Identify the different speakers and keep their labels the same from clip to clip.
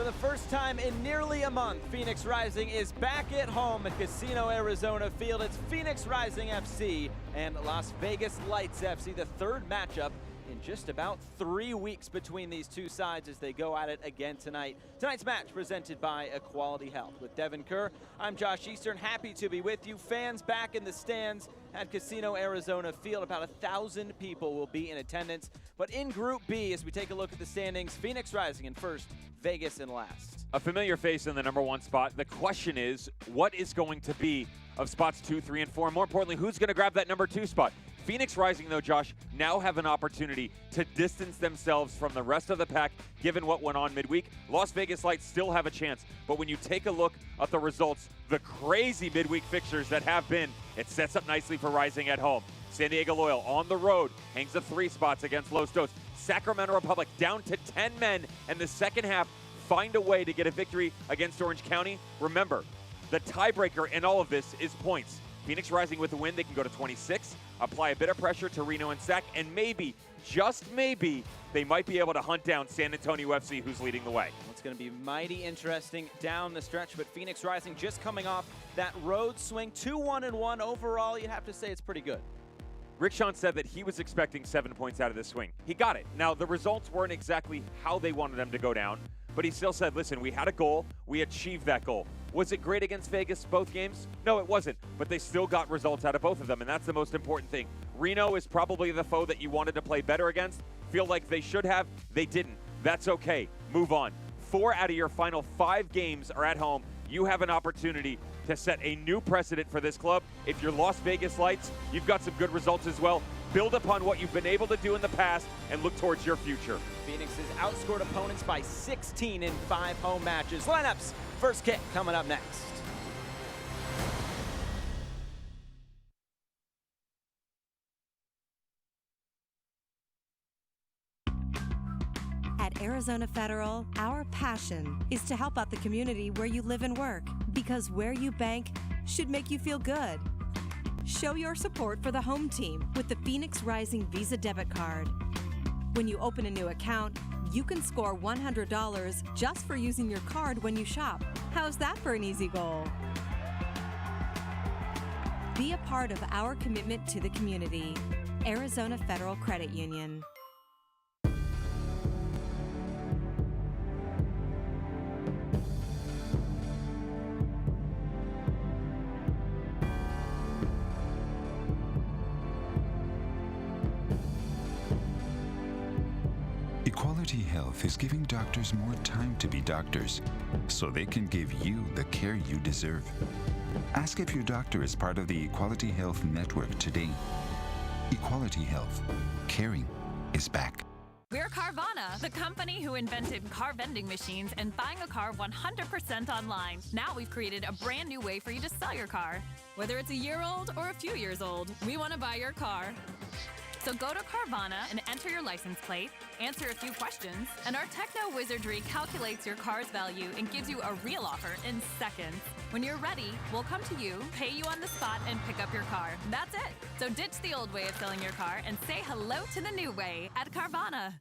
Speaker 1: For the first time in nearly a month, Phoenix Rising is back at home at Casino Arizona Field. It's Phoenix Rising FC and Las Vegas Lights FC, the third matchup in just about 3 weeks between these two sides as they go at it again tonight. Tonight's match presented by Equality Health. With Devin Kerr, I'm Josh Eastern, happy to be with you. Fans back in the stands at Casino Arizona Field. About 1,000 people will be in attendance. But in Group B, as we take a look at the standings, Phoenix Rising in first, Vegas in last.
Speaker 2: A familiar face in the #1 spot. The question is, what is going to be of spots 2, 3, and 4? More importantly, who's going to grab that #2 spot? Phoenix Rising, though, Josh, now have an opportunity to distance themselves from the rest of the pack, given what went on midweek. Las Vegas Lights still have a chance, but when you take a look at the results, the crazy midweek fixtures that have been, it sets up nicely for Rising at home. San Diego Loyal on the road hangs the 3 spots against Los Dos. Sacramento Republic down to 10 men in the second half, find a way to get a victory against Orange County. Remember, the tiebreaker in all of this is points. Phoenix Rising with a win, they can go to 26, apply a bit of pressure to Reno and Sac, and maybe, just maybe, they might be able to hunt down San Antonio FC, who's leading the way.
Speaker 1: It's going to be mighty interesting down the stretch, but Phoenix Rising just coming off that road swing, 2-1-1 overall. You'd have to say it's pretty good.
Speaker 2: Rick Sean said that he was expecting 7 points out of this swing. He got it. Now, the results weren't exactly how they wanted them to go down, but he still said, listen, we had a goal, we achieved that goal. Was it great against Vegas, both games? No, it wasn't, but they still got results out of both of them, and that's the most important thing. Reno is probably the foe that you wanted to play better against. Feel like they should have, they didn't. That's okay, move on. 4 out of your final 5 games are at home. You have an opportunity to set a new precedent for this club. If you're Las Vegas Lights, you've got some good results as well. Build upon what you've been able to do in the past and look towards your future.
Speaker 1: Phoenix has outscored opponents by 16 in 5 home matches. Lineups, first kick coming up next.
Speaker 3: At Arizona Federal, our passion is to help out the community where you live and work, because where you bank should make you feel good. Show your support for the home team with the Phoenix Rising Visa debit card. When you open a new account, you can score $100 just for using your card when you shop. How's that for an easy goal? Be a part of our commitment to the community. Arizona Federal Credit Union.
Speaker 4: Equality Health is giving doctors more time to be doctors, so they can give you the care you deserve. Ask if your doctor is part of the Equality Health network today. Equality Health. Caring is back.
Speaker 5: We're Carvana, the company who invented car vending machines and buying a car 100% online. Now we've created a brand new way for you to sell your car. Whether it's a year old or a few years old, we want to buy your car. So go to Carvana and enter your license plate, answer a few questions, and our techno wizardry calculates your car's value and gives you a real offer in seconds. When you're ready, we'll come to you, pay you on the spot, and pick up your car. That's it. So ditch the old way of selling your car and say hello to the new way at Carvana.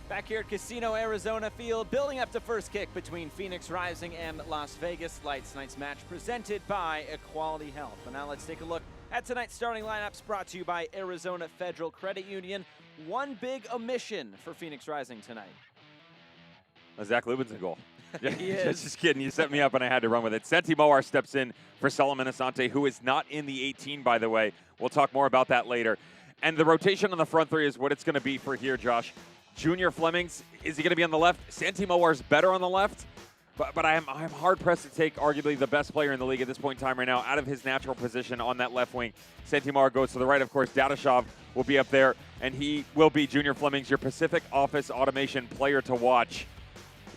Speaker 1: Back here at Casino Arizona Field, building up to first kick between Phoenix Rising and Las Vegas Lights. Tonight's match presented by Equality Health. And now let's take a look at tonight's starting lineups, brought to you by Arizona Federal Credit Union. One big omission for Phoenix Rising tonight.
Speaker 2: Zach Lubin's in goal.
Speaker 1: He is.
Speaker 2: Just kidding. You set me up and I had to run with it. Senti Moar steps in for Solomon Asante, who is not in the 18, by the way. We'll talk more about that later. And the rotation on the front three is what it's going to be for here, Josh. Junior Flemings, is he going to be on the left? Senti Moar's better on the left, but I'm hard-pressed to take arguably the best player in the league at this point in time right now out of his natural position on that left wing. Senti Moar goes to the right. Of course, Dadashov will be up there, and he will be Junior Flemings, your Pacific Office Automation player to watch.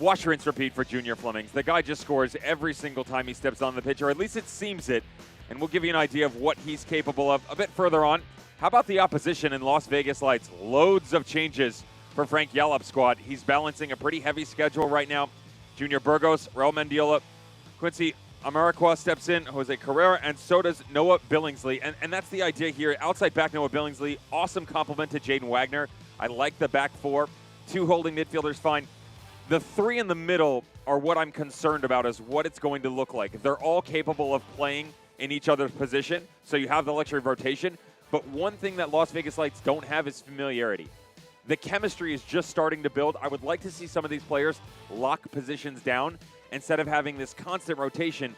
Speaker 2: Wash, rinse, repeat for Junior Flemings. The guy just scores every single time he steps on the pitch, or at least it seems it. And we'll give you an idea of what he's capable of a bit further on. How about the opposition in Las Vegas Lights? Loads of changes for Frank Yallop's squad. He's balancing a pretty heavy schedule right now. Junior Burgos, Raul Mendiola, Quincy Amarikwa steps in, Jose Carrera, and so does Noah Billingsley. And that's the idea here. Outside back Noah Billingsley, awesome compliment to Jaden Wagner. I like the back four. 2 holding midfielders fine. The 3 in the middle are what I'm concerned about, is what it's going to look like. They're all capable of playing in each other's position, so you have the luxury of rotation. But one thing that Las Vegas Lights don't have is familiarity. The chemistry is just starting to build. I would like to see some of these players lock positions down instead of having this constant rotation.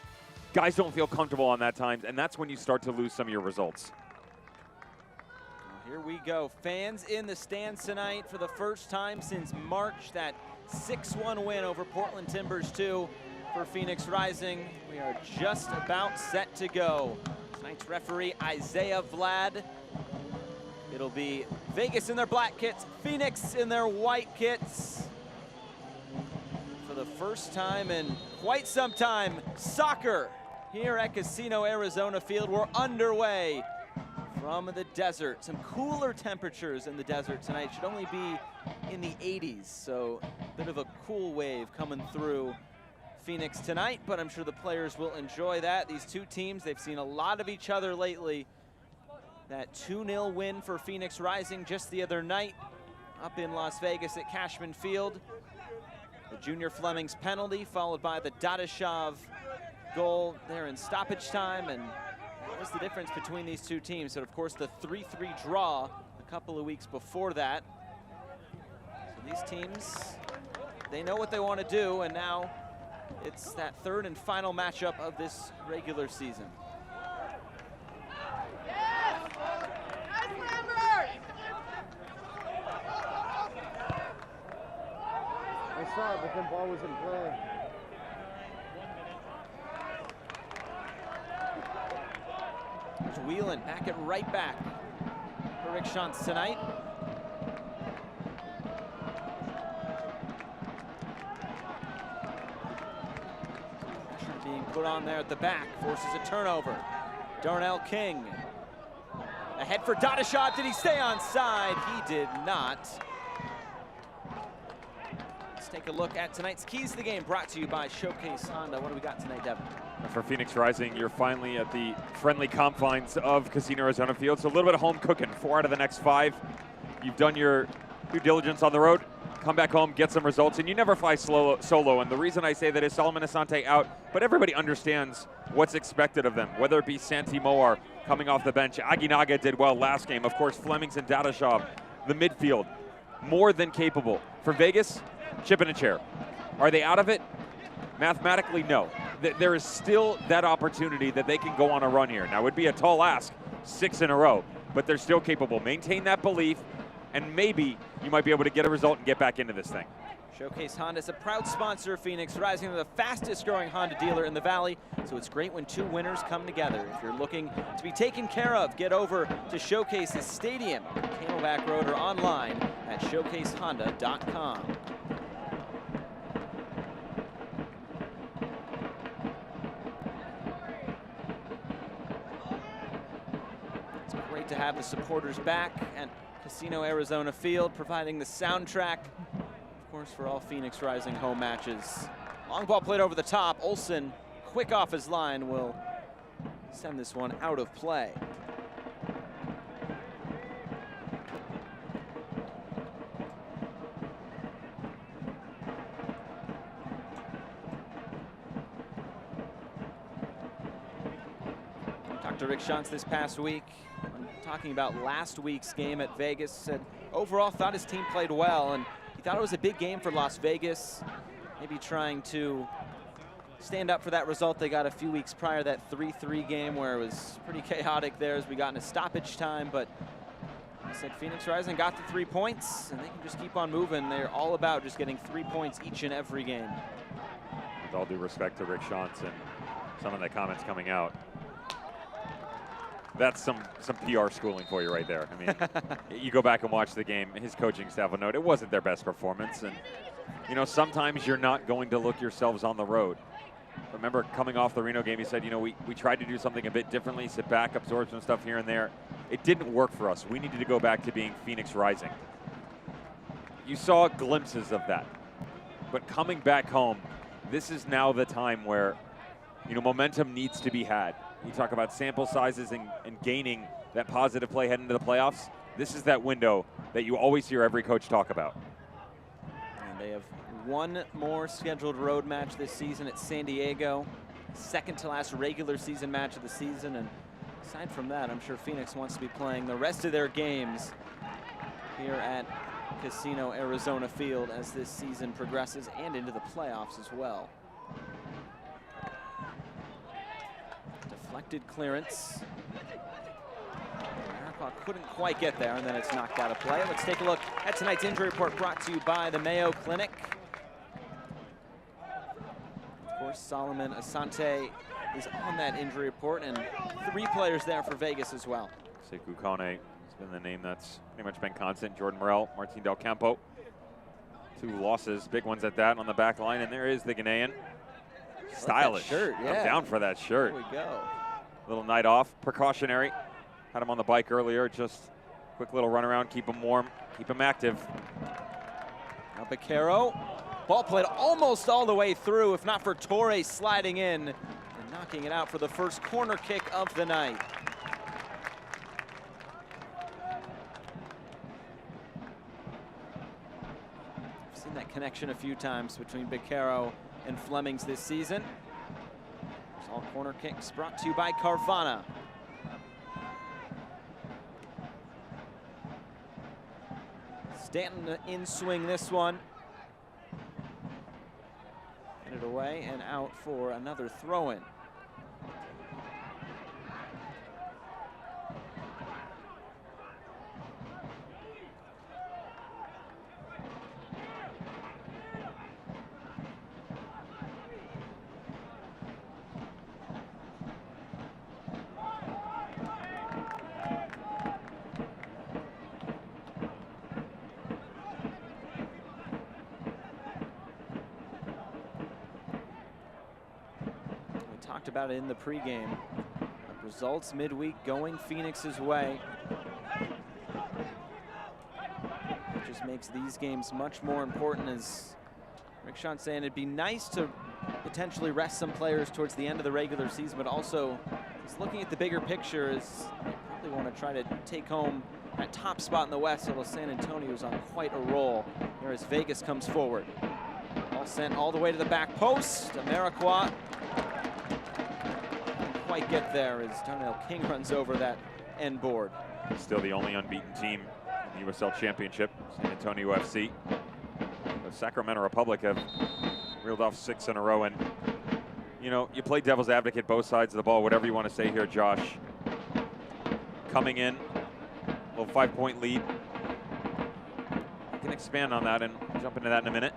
Speaker 2: Guys don't feel comfortable on that times, and that's when you start to lose some of your results.
Speaker 1: Here we go. Fans in the stands tonight for the first time since March. That 6-1 win over Portland Timbers 2 for Phoenix Rising. We are just about set to go. Tonight's referee, Isaiah Vlad. It'll be Vegas in their black kits, Phoenix in their white kits. For the first time in quite some time, soccer here at Casino Arizona Field. We're underway from the desert. Some cooler temperatures in the desert tonight. Should only be in the 80s, so a bit of a cool wave coming through Phoenix tonight, but I'm sure the players will enjoy that. These two teams, they've seen a lot of each other lately. That 2-0 win for Phoenix Rising just the other night up in Las Vegas at Cashman Field. The Junior Flemings penalty followed by the Dadashov goal there in stoppage time, and that was the difference between these two teams. So of course the 3-3 draw a couple of weeks before that. So these teams, they know what they want to do, and now it's that third and final matchup of this regular season.
Speaker 6: I saw it, but the ball was in play.
Speaker 1: There's Whelan back at right back for Rick Shantz tonight. Pressure being put on there at the back, forces a turnover. Darnell King ahead for Dadashov. Did he stay onside? He did not. Let's take a look at tonight's Keys to the Game, brought to you by Showcase Honda. What do we got tonight, Devin?
Speaker 2: For Phoenix Rising, you're finally at the friendly confines of Casino Arizona Field, so a little bit of home cooking. 4 out of the next 5. You've done your due diligence on the road, come back home, get some results, and you never fly solo. And the reason I say that is Solomon Asante out, but everybody understands what's expected of them, whether it be Santi Moar coming off the bench. Aguinaga did well last game. Of course, Flemings and Dadashov, the midfield, more than capable. For Vegas, chip in a chair. Are they out of it? Mathematically, no. There is still that opportunity that they can go on a run here. Now, it would be a tall ask, 6 in a row, but they're still capable. Maintain that belief, and maybe you might be able to get a result and get back into this thing.
Speaker 1: Showcase Honda is a proud sponsor of Phoenix Rising. They're the fastest growing Honda dealer in the Valley, so it's great when 2 winners come together. If you're looking to be taken care of, get over to Showcase's Stadium, Camelback Road, or online at showcasehonda.com. To have the supporters back at Casino Arizona Field, providing the soundtrack, of course, for all Phoenix Rising home matches. Long ball played over the top. Olsen, quick off his line, will send this one out of play. Talked to Rick Shantz this past week, talking about last week's game at Vegas. Said overall thought his team played well, and he thought it was a big game for Las Vegas, maybe trying to stand up for that result they got a few weeks prior, that 3-3 game where it was pretty chaotic there as we got into stoppage time. But he said Phoenix Rising got the 3 points, and they can just keep on moving. They're all about just getting 3 points each and every game.
Speaker 2: With all due respect to Rick Shantz and some of the comments coming out, that's some PR schooling for you right there. I mean, you go back and watch the game, his coaching staff will note it wasn't their best performance, and you know, sometimes you're not going to look yourselves on the road. Remember coming off the Reno game, he said, you know, we tried to do something a bit differently, sit back, absorb some stuff here and there. It didn't work for us. We needed to go back to being Phoenix Rising. You saw glimpses of that. But coming back home, this is now the time where, you know, momentum needs to be had. You talk about sample sizes and gaining that positive play heading into the playoffs. This is that window that you always hear every coach talk about.
Speaker 1: And they have one more scheduled road match this season at San Diego. Second to last regular season match of the season. And aside from that, I'm sure Phoenix wants to be playing the rest of their games here at Casino Arizona Field as this season progresses and into the playoffs as well. Deflected clearance. Marikwa couldn't quite get there, and then it's knocked out of play. Let's take a look at tonight's injury report brought to you by the Mayo Clinic. Of course, Solomon Asante is on that injury report, and 3 players there for Vegas as well.
Speaker 2: Sekou Kone has been the name that's pretty much been constant. Jordan Morel, Martin Del Campo. 2 losses, big ones at that on the back line, and there is the Ghanaian. Stylish
Speaker 1: shirt, yeah.
Speaker 2: I'm down for that shirt.
Speaker 1: There we go.
Speaker 2: Little night off, precautionary. Had him on the bike earlier, just quick little run around, keep him warm, keep him active.
Speaker 1: Now Becerro, ball played almost all the way through, if not for Torre sliding in and knocking it out for the first corner kick of the night. I've seen that connection a few times between Becerro and Flemings this season. There's all corner kicks brought to you by Carvana. Stanton in swing this one. Headed away and out for another throw-in. Talked about it in the pregame. Results midweek going Phoenix's way. It just makes these games much more important, as Rick Sean's saying it'd be nice to potentially rest some players towards the end of the regular season, but also he's looking at the bigger picture as they probably want to try to take home that top spot in the West, although San Antonio's on quite a roll here as Vegas comes forward. Ball sent all the way to the back post. Marikwa quite get there as Darnell King runs over that end board.
Speaker 2: Still the only unbeaten team in the USL Championship, San Antonio FC. The Sacramento Republic have reeled off 6 in a row, and you know, you play devil's advocate both sides of the ball, whatever you want to say here, Josh. Coming in, a little 5-point lead. You can expand on that and jump into that in a minute.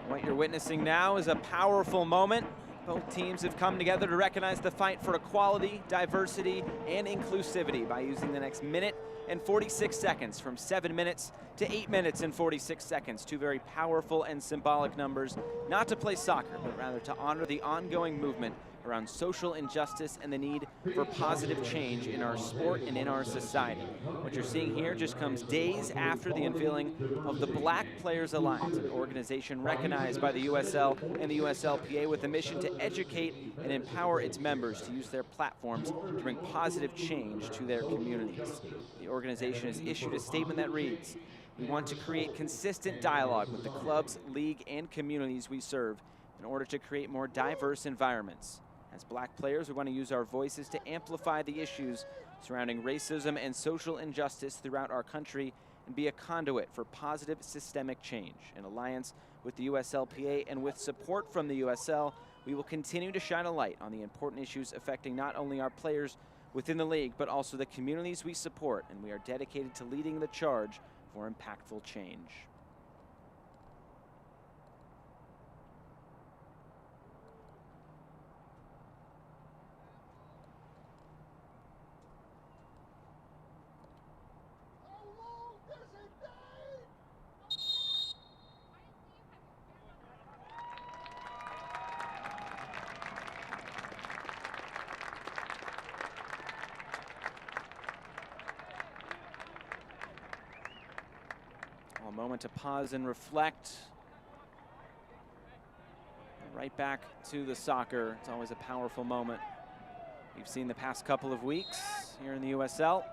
Speaker 1: What you're witnessing now is a powerful moment. Both teams have come together to recognize the fight for equality, diversity, and inclusivity by using the next minute and 46 seconds, from 7 minutes to 8 minutes and 46 seconds. 2 very powerful and symbolic numbers, not to play soccer, but rather to honor the ongoing movement around social injustice and the need for positive change in our sport and in our society. What you're seeing here just comes days after the unveiling of the Black Players Alliance, an organization recognized by the USL and the USLPA with a mission to educate and empower its members to use their platforms to bring positive change to their communities. The organization has issued a statement that reads, "We want to create consistent dialogue with the clubs, league, and communities we serve in order to create more diverse environments. As Black players, we want to use our voices to amplify the issues surrounding racism and social injustice throughout our country and be a conduit for positive systemic change. In alliance with the USLPA and with support from the USL, we will continue to shine a light on the important issues affecting not only our players within the league, but also the communities we support, and we are dedicated to leading the charge for impactful change." moment to pause and reflect. Right back to the soccer. It's always a powerful moment. We've seen the past couple of weeks here in the USL.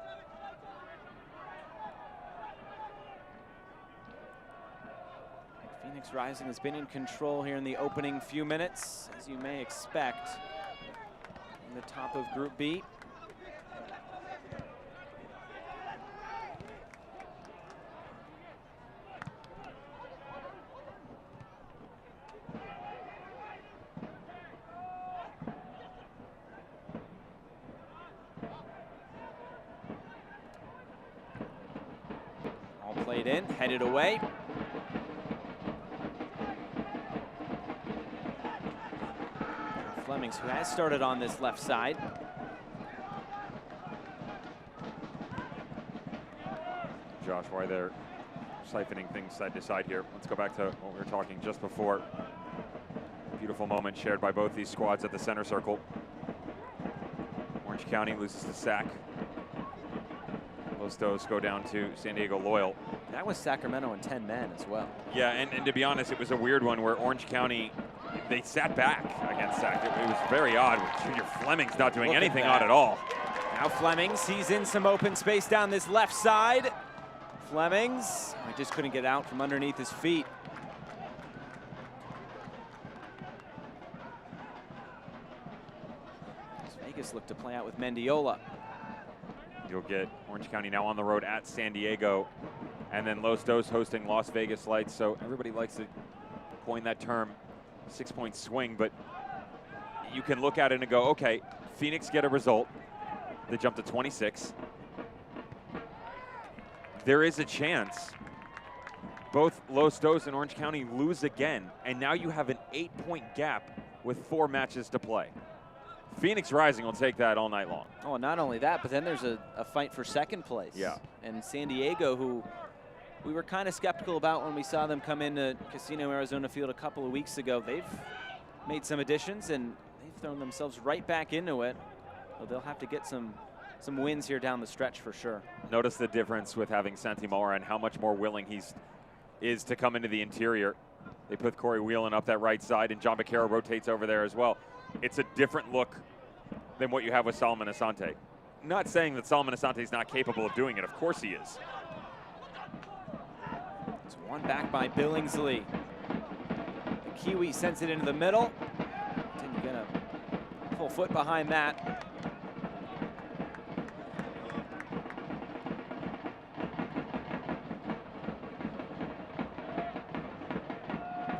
Speaker 1: Phoenix Rising has been in control here in the opening few minutes, as you may expect, in the top of Group B. All played in, headed away. Flemings, who has started on this left side.
Speaker 2: Josh, why they're siphoning things side to side here. Let's go back to what we were talking just before. Beautiful moment shared by both these squads at the center circle. Orange County loses to SAC. Los Dos go down to San Diego Loyal.
Speaker 1: That was Sacramento and 10 men as well.
Speaker 2: Yeah, and to be honest, it was a weird one where Orange County, they sat back against SAC. It was very odd with Junior Flemings not doing anything odd at all.
Speaker 1: Now Flemings, he's in some open space down this left side. Flemings, he just couldn't get out from underneath his feet. Las Vegas looked to play out with Mendiola.
Speaker 2: You'll get Orange County now on the road at San Diego, and then Los Dos hosting Las Vegas Lights. So everybody likes to coin that term, 6-point swing, but you can look at it and go, okay, Phoenix get a result. They jump to 26. There is a chance both Los Dos and Orange County lose again, and now you have an 8-point gap with 4 matches to play. Phoenix Rising will take that all night long.
Speaker 1: Oh, not only that, but then there's a fight for second place.
Speaker 2: Yeah.
Speaker 1: And San Diego, who we were kind of skeptical about when we saw them come into Casino Arizona Field a couple of weeks ago. They've made some additions, and they've thrown themselves right back into it. So they'll have to get some wins here down the stretch for sure.
Speaker 2: Notice the difference with having Santi Mora and how much more willing he is to come into the interior. They put Corey Whelan up that right side, and John Becerra rotates over there as well. It's a different look than what you have with Solomon Asante. Not saying that Solomon Asante is not capable of doing it. Of course he is.
Speaker 1: It's one back by Billingsley. The Kiwi sends it into the middle. Didn't get a full foot behind that.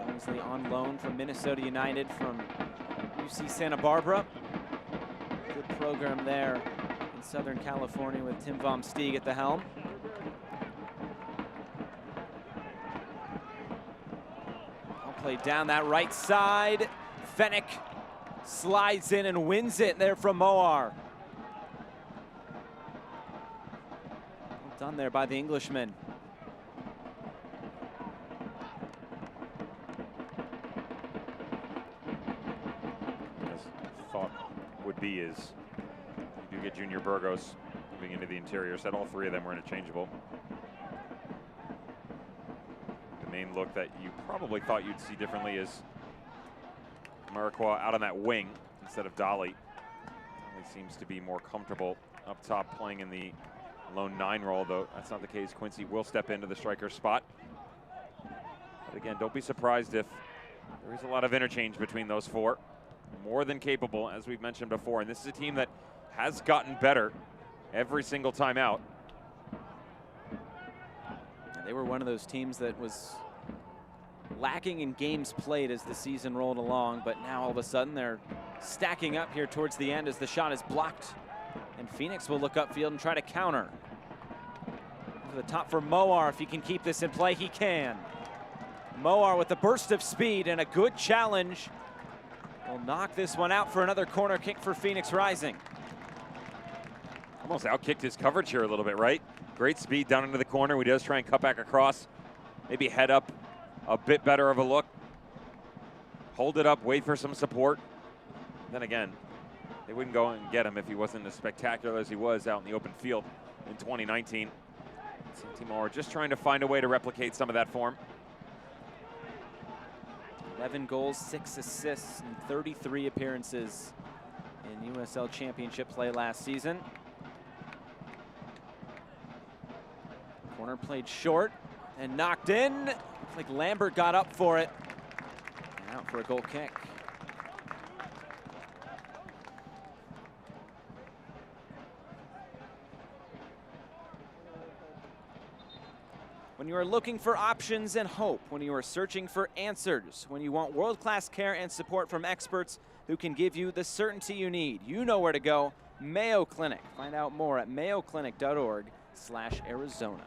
Speaker 1: Billingsley on loan from Minnesota United from UC Santa Barbara. Good program there in Southern California with Tim Vom Steeg at the helm. I'll play down that right side. Fennick slides in and wins it there from Moar. Well done there by the Englishman.
Speaker 2: Would be is you do get Junior Burgos moving into the interior. Said all 3 of them were interchangeable. The main look that you probably thought you'd see differently is Marikwa out on that wing instead of Dolly. Dolly seems to be more comfortable up top playing in the lone 9 role, though that's not the case. Quincy will step into the striker spot. But again, don't be surprised if there is a lot of interchange between those 4. More than capable, as we've mentioned before. And this is a team that has gotten better every single time out.
Speaker 1: They were one of those teams that was lacking in games played as the season rolled along, but now all of a sudden they're stacking up here towards the end as the shot is blocked. And Phoenix will look upfield and try to counter. To the top for Moar. If he can keep this in play, he can. Moar with a burst of speed and a good challenge. Will knock this one out for another corner kick for Phoenix Rising.
Speaker 2: Almost outkicked his coverage here a little bit, right? Great speed down into the corner. He does try and cut back across. Maybe head up a bit better of a look. Hold it up, wait for some support. Then again, they wouldn't go and get him if he wasn't as spectacular as he was out in the open field in 2019. Moore just trying to find a way to replicate some of that form.
Speaker 1: 11 goals, 6 assists, and 33 appearances in USL Championship play last season. Corner played short and knocked in. Looks like Lambert got up for it. And out for a goal kick. When you are looking for options and hope, when you are searching for answers, when you want world-class care and support from experts who can give you the certainty you need, you know where to go. Mayo Clinic. Find out more at mayoclinic.org/Arizona.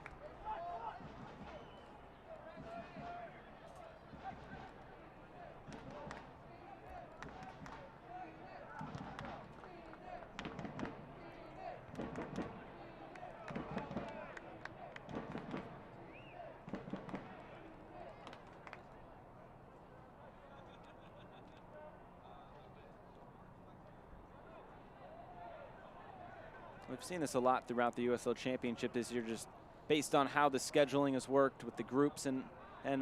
Speaker 1: We've seen this a lot throughout the USL Championship this year, just based on how the scheduling has worked with the groups and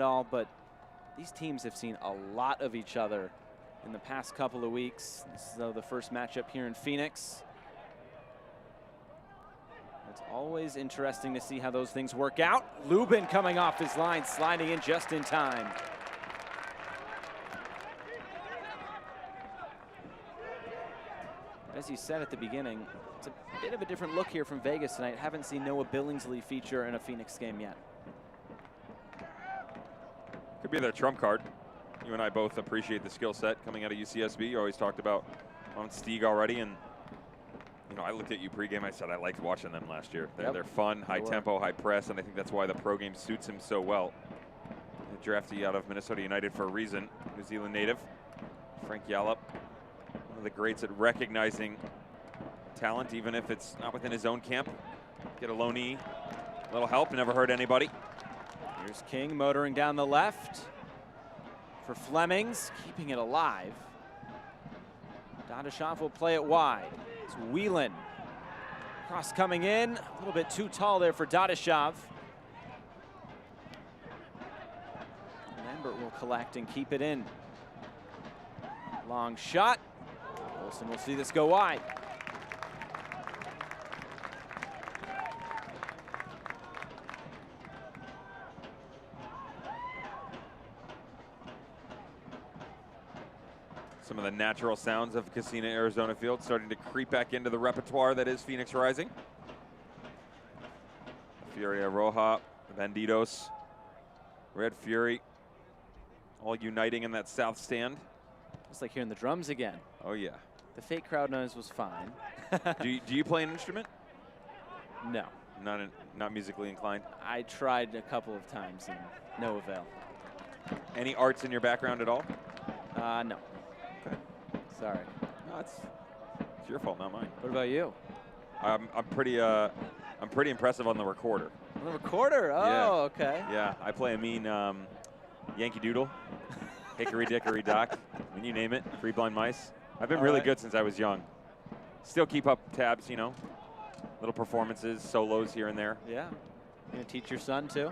Speaker 1: all, but these teams have seen a lot of each other in the past couple of weeks. This is the first matchup here in Phoenix. It's always interesting to see how those things work out. Lubin coming off his line, sliding in just in time. As you said at the beginning, it's a bit of a different look here from Vegas tonight. Haven't seen Noah Billingsley feature in a Phoenix game yet.
Speaker 2: Could be their trump card. You and I both appreciate the skill set coming out of UCSB. You always talked about on Stieg already, and you know, I looked at you pregame. I said I liked watching them last year. They're fun, high tempo, high press, and I think that's why the pro game suits him so well. A draftee out of Minnesota United for a reason, New Zealand native. Frank Yallop, one of the greats at recognizing talent, even if it's not within his own camp. Get a loanee, a little help, never hurt anybody.
Speaker 1: Here's King motoring down the left for Flemings, keeping it alive. Dadashov will play it wide. It's Whelan. Cross coming in, a little bit too tall there for Dadashov. Lambert will collect and keep it in. Long shot. Olsen will see this go wide.
Speaker 2: Some of the natural sounds of Casino Arizona Field starting to creep back into the repertoire that is Phoenix Rising. Furia Roja, Bandidos, Red Fury, all uniting in that south stand.
Speaker 1: It's like hearing the drums again.
Speaker 2: Oh yeah.
Speaker 1: The fake crowd noise was fine.
Speaker 2: do you play an instrument?
Speaker 1: No.
Speaker 2: Not musically inclined?
Speaker 1: I tried a couple of times and no avail.
Speaker 2: Any arts in your background at all?
Speaker 1: No.
Speaker 2: Okay.
Speaker 1: Sorry.
Speaker 2: No, it's your fault, not mine.
Speaker 1: What about you?
Speaker 2: I'm pretty impressive on the recorder.
Speaker 1: On the recorder? Oh,
Speaker 2: yeah.
Speaker 1: okay.
Speaker 2: Yeah, I play a mean Yankee Doodle, Hickory Dickory Dock, I mean, you name it, Three Blind Mice. I've been really good since I was young. Still keep up tabs, you know, little performances, solos here and there.
Speaker 1: Yeah. You gonna teach your son too?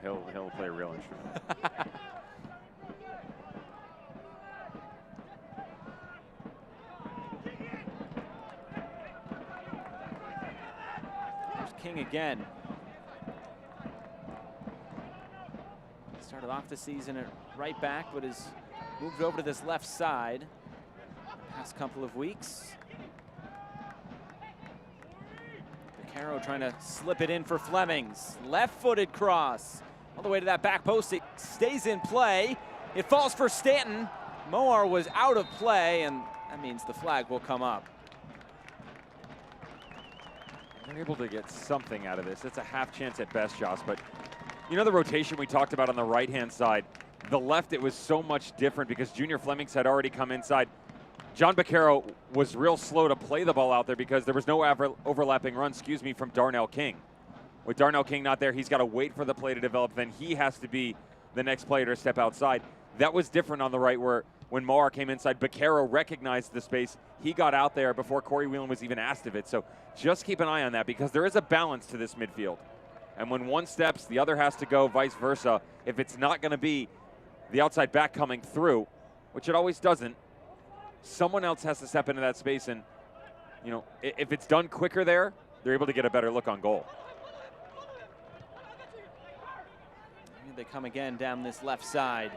Speaker 2: No, he'll play a real instrument.
Speaker 1: King again. Started off the season at right back, but has moved over to this left side the past couple of weeks. Vaccaro trying to slip it in for Flemings. Left-footed cross all the way to that back post. It stays in play. It falls for Stanton. Moar was out of play, and that means the flag will come up.
Speaker 2: They're able to get something out of this. It's a half chance at best, Josh, but you know the rotation we talked about on the right-hand side, the left, it was so much different because Junior Flemings had already come inside. John Vaccaro was real slow to play the ball out there because there was no overlapping run, from Darnell King. With Darnell King not there, he's got to wait for the play to develop, then he has to be the next player to step outside. That was different on the right where when Moar came inside, Vaccaro recognized the space. He got out there before Corey Whelan was even asked of it. So just keep an eye on that because there is a balance to this midfield. And when one steps, the other has to go, vice versa. If it's not going to be the outside back coming through, which it always doesn't, someone else has to step into that space. And, you know, if it's done quicker there, they're able to get a better look on goal.
Speaker 1: Here they come again down this left side.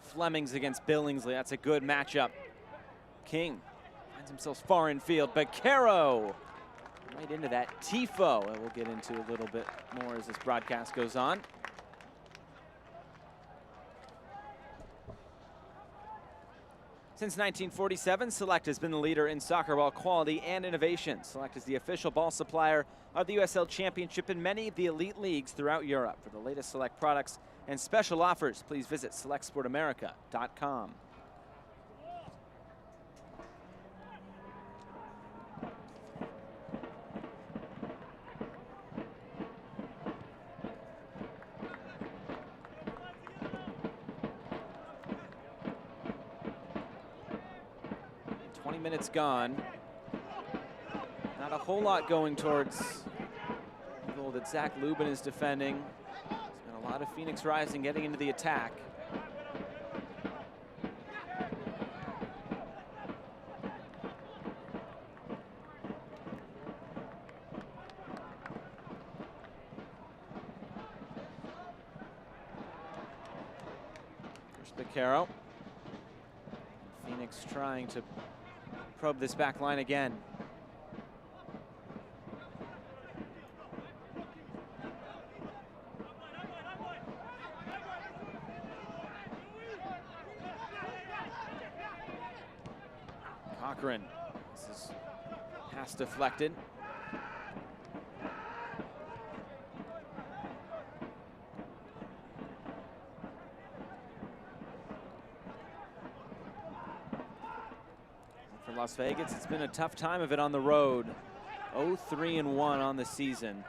Speaker 1: Flemings against Billingsley. That's a good matchup. King finds himself far in field, but Caro right into that tifo. And we'll get into a little bit more as this broadcast goes on. Since 1947, Select has been the leader in soccer ball quality and innovation. Select is the official ball supplier of the USL Championship and many of the elite leagues throughout Europe. For the latest Select products and special offers, please visit selectsportamerica.com. Minutes gone. Not a whole lot going towards the goal that Zach Lubin is defending. There's been a lot of Phoenix Rising getting into the attack. Here's Beccaro. Phoenix trying to probe this back line again. Cochran. This is pass deflected. Las Vegas, it's been a tough time of it on the road. 0-3-1 on the season.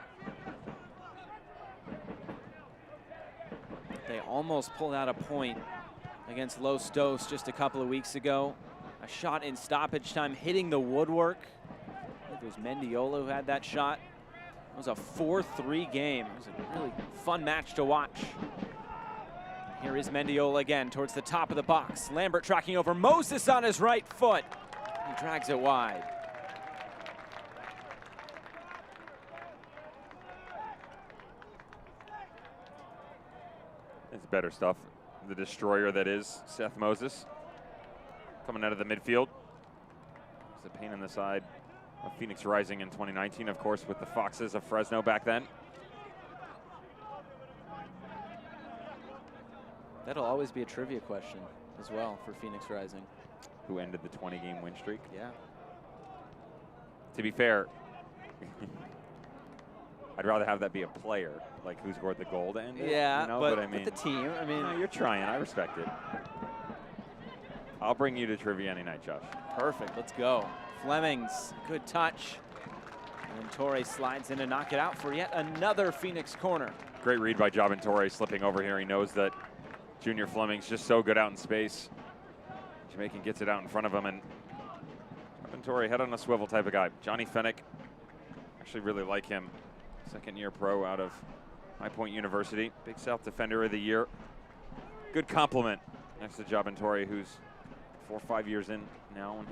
Speaker 1: They almost pulled out a point against Los Dos just a couple of weeks ago. A shot in stoppage time hitting the woodwork. I think it was Mendiola who had that shot. It was a 4-3 game. It was a really fun match to watch. Here is Mendiola again towards the top of the box. Lambert tracking over Moses on his right foot. He drags it wide.
Speaker 2: It's better stuff. The destroyer that is Seth Moses. Coming out of the midfield. It's a pain in the side of Phoenix Rising in 2019, of course, with the Foxes of Fresno back then.
Speaker 1: That'll always be a trivia question as well for Phoenix Rising.
Speaker 2: Who ended the 20-game win streak?
Speaker 1: Yeah.
Speaker 2: To be fair, I'd rather have that be a player, like who scored the goal to end it.
Speaker 1: Yeah,
Speaker 2: you know?
Speaker 1: but
Speaker 2: I mean,
Speaker 1: the team, I mean.
Speaker 2: No, you're trying. I respect it. I'll bring you to trivia any night, Josh.
Speaker 1: Perfect. Let's go. Flemings, good touch. And Torre slides in to knock it out for yet another Phoenix corner.
Speaker 2: Great read by Jobin Torre slipping over here. He knows that Junior Fleming's just so good out in space. Jamaican gets it out in front of him, and Jobin Torre, head on a swivel type of guy. Johnny Fennick, actually really like him. Second-year pro out of High Point University. Big South Defender of the Year. Good compliment next to Jobin Torre, who's 4 or 5 years in now on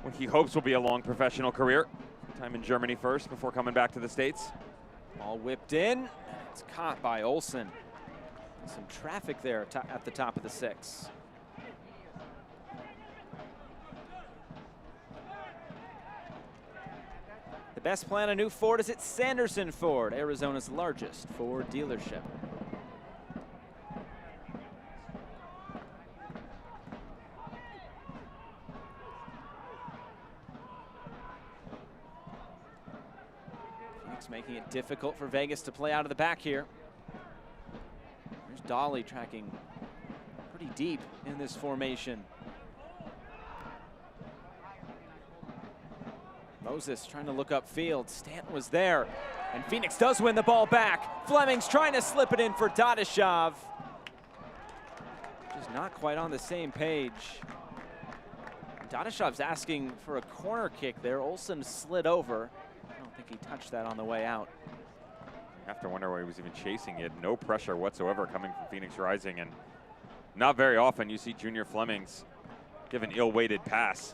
Speaker 2: what he hopes will be a long professional career. Time in Germany first before coming back to the States.
Speaker 1: Ball whipped in. It's caught by Olsen. Some traffic there at the top of the 6. The best plan a new Ford is at Sanderson Ford, Arizona's largest Ford dealership. Phoenix making it difficult for Vegas to play out of the back here. There's Dolly tracking pretty deep in this formation. Moses trying to look upfield. Stanton was there, and Phoenix does win the ball back. Fleming's trying to slip it in for Dadashov. Just not quite on the same page. Dadashov's asking for a corner kick there. Olsen slid over. I don't think he touched that on the way out.
Speaker 2: have to wonder why he was even chasing it. No pressure whatsoever coming from Phoenix Rising, and not very often you see Junior Flemings give an ill-weighted pass.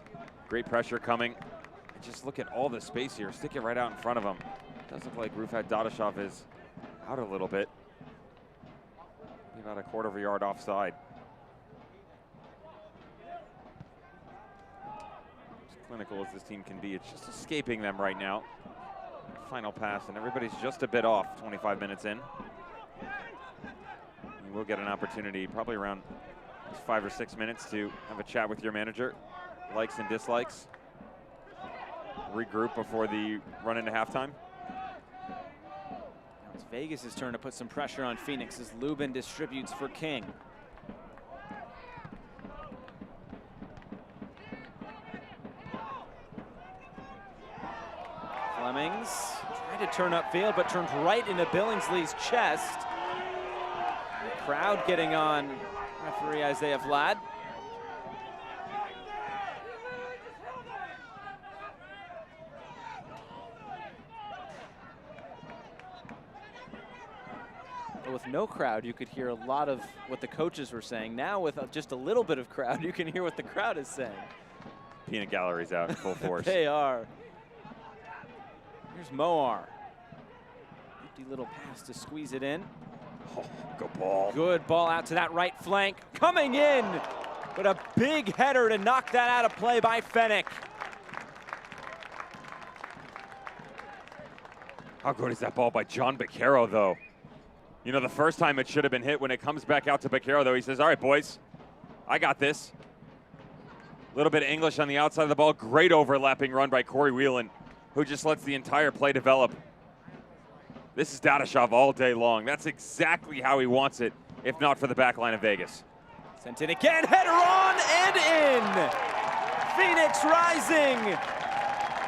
Speaker 2: Great pressure coming. And just look at all the space here. Stick it right out in front of him. Does look like Rufat Dadashov is out a little bit. About a quarter of a yard offside. As clinical as this team can be, it's just escaping them right now. Final pass, and everybody's just a bit off 25 minutes in. You will get an opportunity probably around 5 or 6 minutes to have a chat with your manager. Likes and dislikes. Regroup before the run into halftime.
Speaker 1: Now it's Vegas' turn to put some pressure on Phoenix as Lubin distributes for King. Flemings tried to turn upfield, but turned right into Billingsley's chest. The crowd getting on referee Isaiah Vlad. With no crowd, you could hear a lot of what the coaches were saying. Now with just a little bit of crowd, you can hear what the crowd is saying.
Speaker 2: Peanut gallery's out in full force.
Speaker 1: They are. Here's Moar. Empty little pass to squeeze it in.
Speaker 2: Oh, good ball.
Speaker 1: Good ball out to that right flank. Coming in, but a big header to knock that out of play by Fennick.
Speaker 2: How good is that ball by John Beccaro, though? You know, the first time it should have been hit. When it comes back out to Beccaro, though, he says, all right, boys, I got this. A little bit of English on the outside of the ball. Great overlapping run by Corey Whelan, who just lets the entire play develop. This is Dadashov all day long. That's exactly how he wants it, if not for the back line of Vegas.
Speaker 1: Sent in again, header on and in. Phoenix Rising.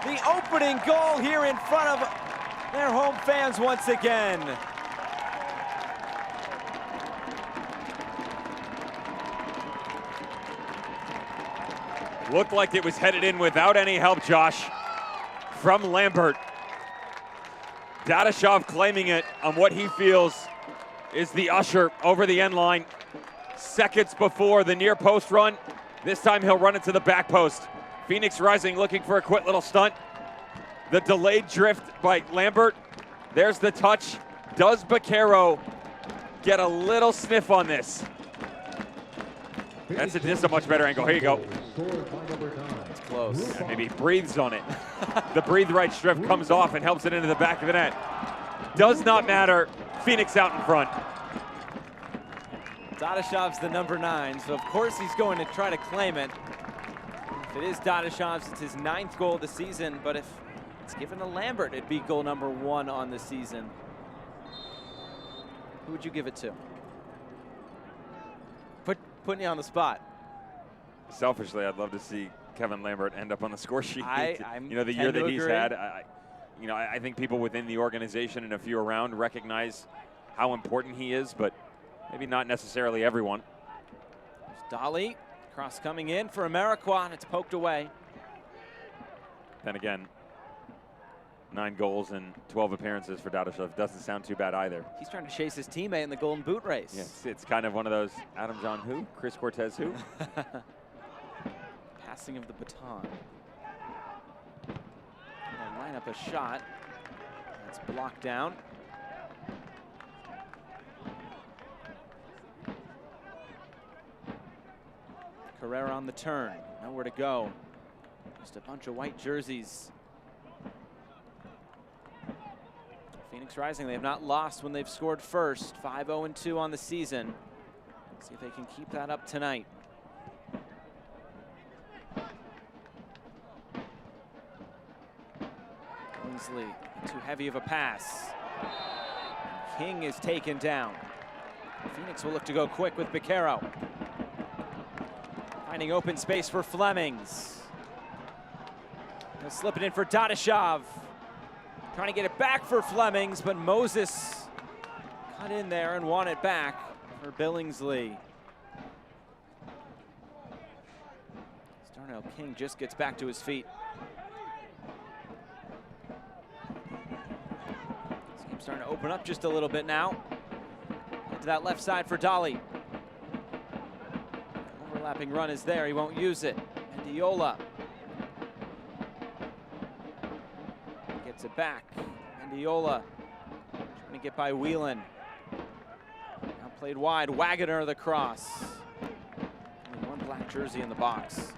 Speaker 1: The opening goal here in front of their home fans once again.
Speaker 2: Looked like it was headed in without any help, Josh, from Lambert. Dadashov claiming it on what he feels is the usher over the end line. Seconds before the near post run. This time he'll run it to the back post. Phoenix Rising looking for a quick little stunt. The delayed drift by Lambert. There's the touch. Does Beccaro get a little sniff on this? That's a much better angle. Here you go.
Speaker 1: It's close.
Speaker 2: And maybe he breathes on it. The breathe right strip comes off and helps it into the back of the net. Does not matter. Phoenix out in front.
Speaker 1: Dadashov's the number 9, so of course he's going to try to claim it. If it is Dadashov's, it's his 9th goal of the season, but if it's given to Lambert, it'd be goal number 1 on the season. Who would you give it to? Putting you on the spot.
Speaker 2: Selfishly, I'd love to see Kevin Lambert end up on the score sheet.
Speaker 1: I'm
Speaker 2: you know, the year that he's
Speaker 1: agree.
Speaker 2: had, I think people within the organization and a few around recognize how important he is, but maybe not necessarily everyone.
Speaker 1: There's Dolly, cross coming in for Amarikwa, and it's poked away.
Speaker 2: Then again, 9 goals and 12 appearances for Dadashov doesn't sound too bad either.
Speaker 1: He's trying to chase his teammate in the Golden Boot race.
Speaker 2: Yes, it's kind of one of those Adam John who? Chris Cortez who?
Speaker 1: Passing of the baton. Gonna line up a shot. That's blocked down. Carrera on the turn. Nowhere to go. Just a bunch of white jerseys. Phoenix Rising, they have not lost when they've scored first. 5-0-2 on the season. See if they can keep that up tonight. Kingsley, too heavy of a pass. King is taken down. Phoenix will look to go quick with Beccaro. Finding open space for Flemings. He'll slip it in for Dadashov. Trying to get it back for Flemings, but Moses cut in there and won it back for Billingsley. Darnell King just gets back to his feet. This game game starting to open up just a little bit now. To that left side for Dolly. Overlapping run is there, he won't use it. Mendiola gets it back. Mendiola trying to get by Whelan. Now played wide, Wagner the cross. Only one black jersey in the box.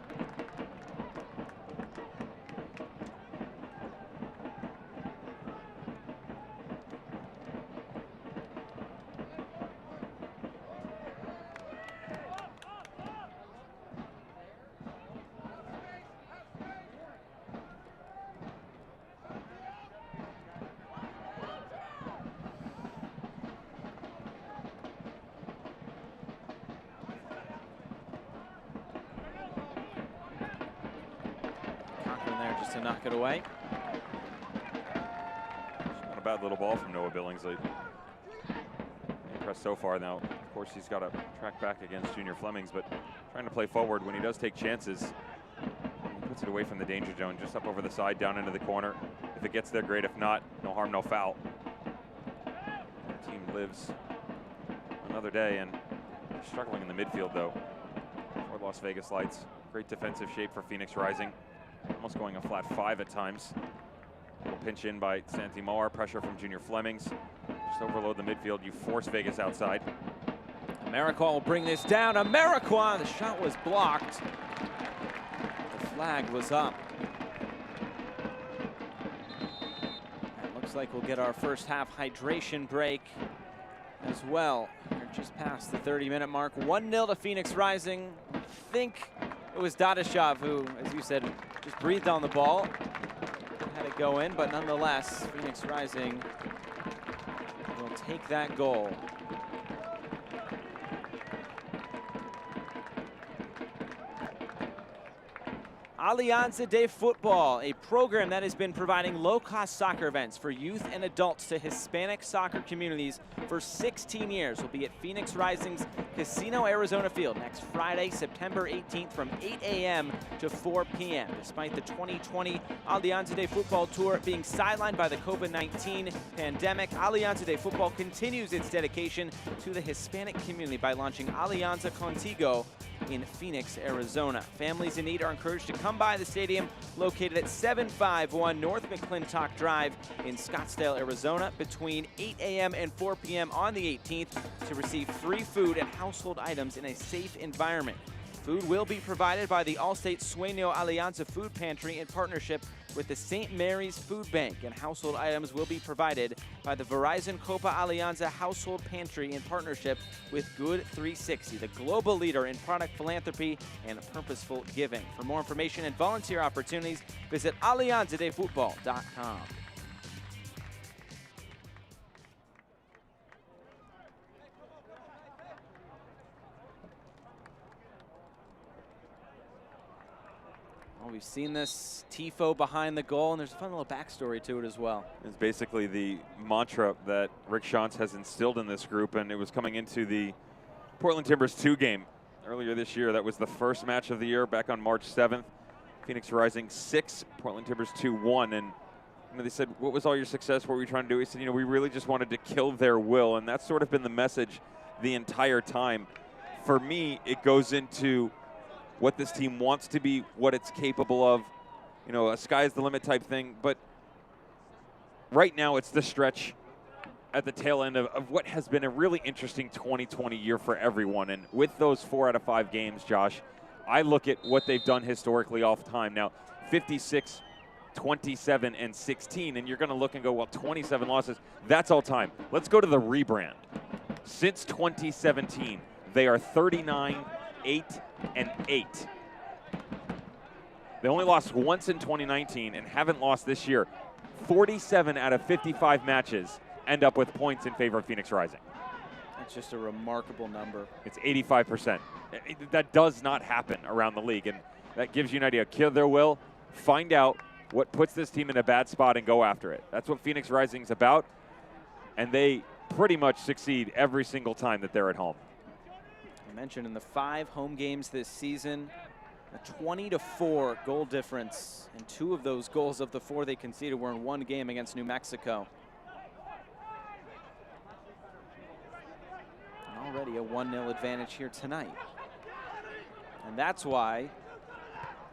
Speaker 1: Just to knock it away.
Speaker 2: Not a bad little ball from Noah Billingsley. Impressed so far. Now, of course, he's got to track back against Junior Flemings, but trying to play forward when he does take chances. He puts it away from the danger zone, just up over the side, down into the corner. If it gets there, great. If not, no harm, no foul. The team lives another day, and struggling in the midfield, though, for Las Vegas Lights. Great defensive shape for Phoenix Rising. Almost going a flat 5 at times. Little pinch in by Santi Moar, pressure from Junior Flemings. Just overload the midfield, you force Vegas outside.
Speaker 1: Amarikwa will bring this down. Amarikwa, the shot was blocked. The flag was up. It looks like we'll get our first half hydration break as well. We're just past the 30-minute mark. 1-0 to Phoenix Rising. I think it was Dadashov who, as you said, just breathed on the ball. Had it go in, but nonetheless, Phoenix Rising will take that goal. Alianza de Football, a program that has been providing low-cost soccer events for youth and adults to Hispanic soccer communities for 16 years, will be at Phoenix Rising's Casino Arizona Field next Friday, September 18th from 8 a.m. to 4 p.m. Despite the 2020 Alianza de Football Tour being sidelined by the COVID-19 pandemic, Alianza de Football continues its dedication to the Hispanic community by launching Alianza Contigo in Phoenix, Arizona. Families in need are encouraged to come by the stadium located at 751 North McClintock Drive in Scottsdale, Arizona between 8 a.m. and 4 p.m. on the 18th to receive free food and household items in a safe environment. Food will be provided by the Allstate Sueño Alianza Food Pantry in partnership with the St. Mary's Food Bank, and household items will be provided by the Verizon Copa Alianza Household Pantry in partnership with Good 360, the global leader in product philanthropy and purposeful giving. For more information and volunteer opportunities, visit alianzadefutbol.com. Well, we've seen this tifo behind the goal, and there's a fun little backstory to it as well.
Speaker 2: It's basically the mantra that Rick Shantz has instilled in this group, and it was coming into the Portland Timbers 2 game earlier this year. That was the first match of the year back on March 7th. Phoenix Rising 6, Portland Timbers 2-1, and they said, what was all your success? What were you trying to do? He said, we really just wanted to kill their will, and that's sort of been the message the entire time. For me, it goes into what this team wants to be, what it's capable of, a sky's the limit type thing. But right now it's the stretch at the tail end of what has been a really interesting 2020 year for everyone. And with those 4 out of 5 games, Josh, I look at what they've done historically all the time. Now, 56, 27, and 16, and you're going to look and go, well, 27 losses, that's all time. Let's go to the rebrand. Since 2017, they are 39, 8, and 8. They only lost once in 2019 and haven't lost this year. 47 out of 55 matches end up with points in favor of Phoenix Rising.
Speaker 1: That's just a remarkable number.
Speaker 2: It's 85%. That does not happen around the league, and that gives you an idea. Kill their will, find out what puts this team in a bad spot, and go after it. That's what Phoenix Rising's about, and they pretty much succeed every single time that they're at home.
Speaker 1: I mentioned in the 5 home games this season, a 20-4 goal difference, and 2 of those goals of the 4 they conceded were in one game against New Mexico. already a 1-0 advantage here tonight. And that's why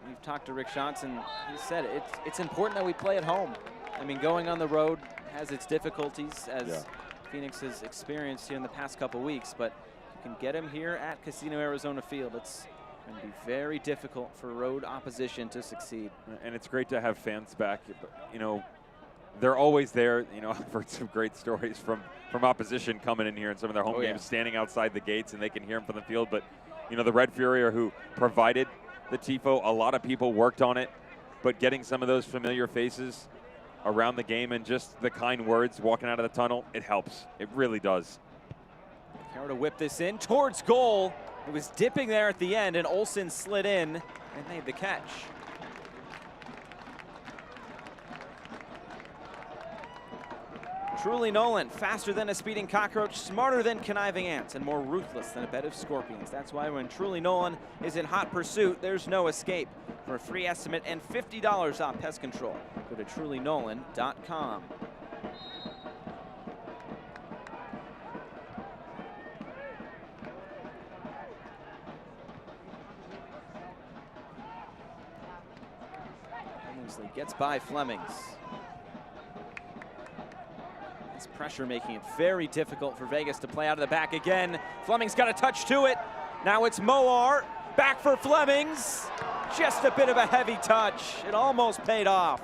Speaker 1: we've talked to Rick Johnson. He said it's important that we play at home. I mean, going on the road has its difficulties, as Phoenix has experienced here in the past couple weeks, but you can get him here at Casino Arizona Field. It's going to be very difficult for road opposition to succeed.
Speaker 2: And it's great to have fans back. You know, they're always there. You know, I've heard some great stories from opposition coming in here in some of their home games, standing outside the gates, and they can hear them from the field. But, you know, the Red Fury are who provided the TIFO. A lot of people worked on it, but getting some of those familiar faces around the game and just the kind words walking out of the tunnel, it helps. It really does.
Speaker 1: Carroll to whip this in towards goal. It was dipping there at the end, and Olsen slid in and made the catch. Truly Nolan, faster than a speeding cockroach, smarter than conniving ants, and more ruthless than a bed of scorpions. That's why when Truly Nolan is in hot pursuit, there's no escape. For a free estimate and $50 off pest control, go to trulynolan.com. Kingsley gets by Flemings. This pressure making it very difficult for Vegas to play out of the back again. Flemings got a touch to it. Now it's Moar. Back for Flemings. Just a bit of a heavy touch. It almost paid off.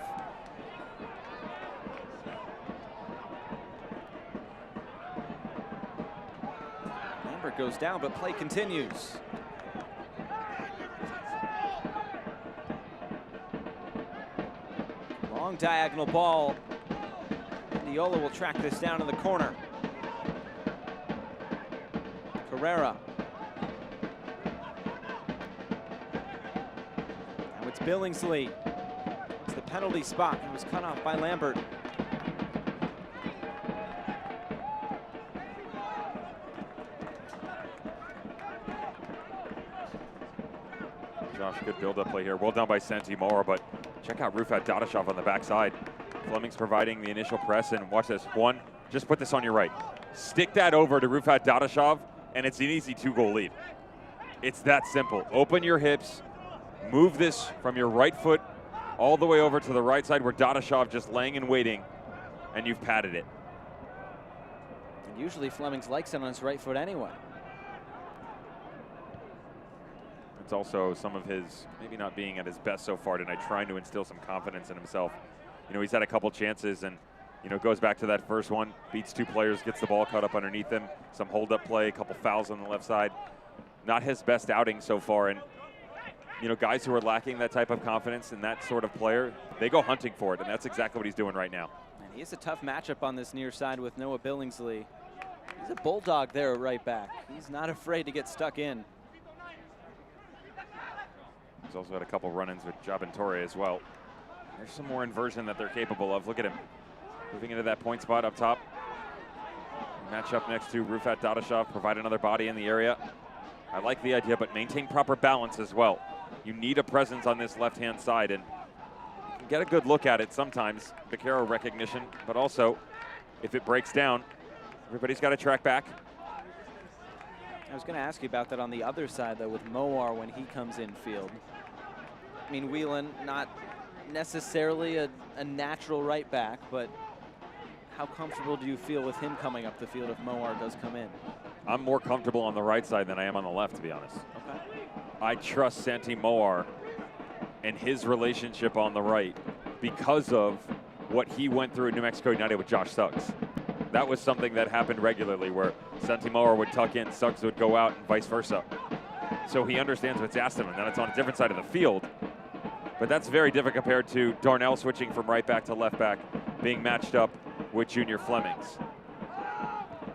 Speaker 1: Lambert goes down, but play continues. Long diagonal ball. Diola will track this down in the corner. Carrera. Now it's Billingsley. It's the penalty spot. It was cut off by Lambert.
Speaker 2: Josh, good build-up play here. Well done by Santi Moore, but check out Rufat Dadashov on the backside. Flemings providing the initial press, and watch this. One, just put this on your right. Stick that over to Rufat Dadashov, and it's an easy 2-goal lead. It's that simple. Open your hips, move this from your right foot all the way over to the right side where Dadashov just laying and waiting, and you've padded it.
Speaker 1: And usually Flemings likes it on his right foot anyway.
Speaker 2: It's also some of his, maybe not being at his best so far tonight, trying to instill some confidence in himself. You know, he's had a couple chances and, you know, goes back to that first one, beats 2 players, gets the ball caught up underneath him, some hold-up play, a couple fouls on the left side. Not his best outing so far, and, you know, guys who are lacking that type of confidence and that sort of player, they go hunting for it, and that's exactly what he's doing right now.
Speaker 1: And he has a tough matchup on this near side with Noah Billingsley. He's a bulldog there at right back. He's not afraid to get stuck in.
Speaker 2: He's also had a couple run-ins with Jabin Torre as well. There's some more inversion that they're capable of. Look at him moving into that point spot up top. Match up next to Rufat Dadashov, provide another body in the area. I like the idea, but maintain proper balance as well. You need a presence on this left-hand side, and you can get a good look at it sometimes, Vaquero recognition, but also if it breaks down, everybody's got to track back.
Speaker 1: I was going to ask you about that on the other side, though, with Moar when he comes in field. I mean, Whelan, not necessarily a natural right back, but how comfortable do you feel with him coming up the field if Moar does come in?
Speaker 2: I'm more comfortable on the right side than I am on the left, to be honest.
Speaker 1: Okay.
Speaker 2: I trust Santi Moar and his relationship on the right because of what he went through at New Mexico United with Josh Suggs. That was something that happened regularly where Santi Moar would tuck in, Suggs would go out, and vice versa. So he understands what's asked of him, and then it's on a different side of the field. But that's very different compared to Darnell switching from right back to left back, being matched up with Junior Flemings.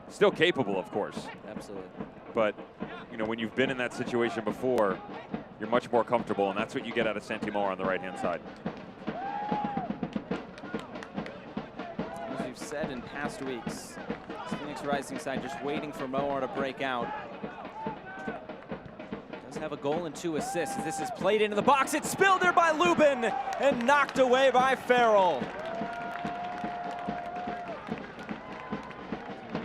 Speaker 2: Still capable, of course.
Speaker 1: Absolutely.
Speaker 2: But, you know, when you've been in that situation before, you're much more comfortable, and that's what you get out of Santi Moar on the right-hand side.
Speaker 1: As we've said in past weeks, Phoenix Rising side just waiting for Moar to break out. Does have a goal and 2 assists. As this is played into the box, it's spilled there by Lubin and knocked away by Farrell.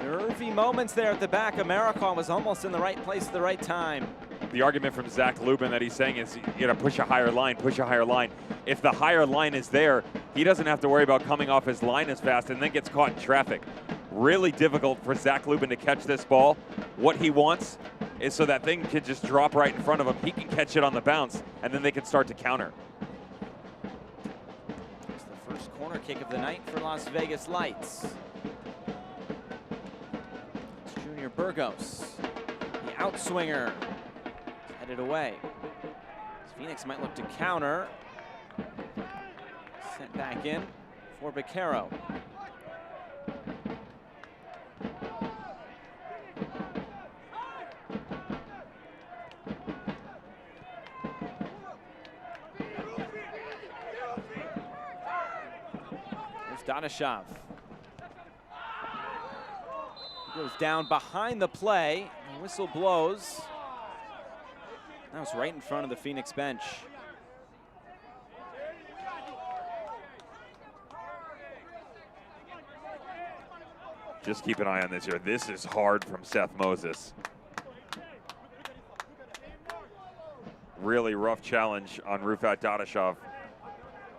Speaker 1: Nervy moments there at the back. Americon was almost in the right place at the right time.
Speaker 2: The argument from Zach Lubin that he's saying is, you know, push a higher line, push a higher line. If the higher line is there, he doesn't have to worry about coming off his line as fast and then gets caught in traffic. Really difficult for Zach Lubin to catch this ball. What he wants is so that thing can just drop right in front of him. He can catch it on the bounce, and then they can start to counter.
Speaker 1: It's the first corner kick of the night for Las Vegas Lights. It's Junior Burgos, the outswinger, headed away. Phoenix might look to counter. Sent back in for Beccaro. Dadashov goes down behind the play. The whistle blows. That was right in front of the Phoenix bench.
Speaker 2: Just keep an eye on this here. This is hard from Seth Moses. Really rough challenge on Rufat Dadashov.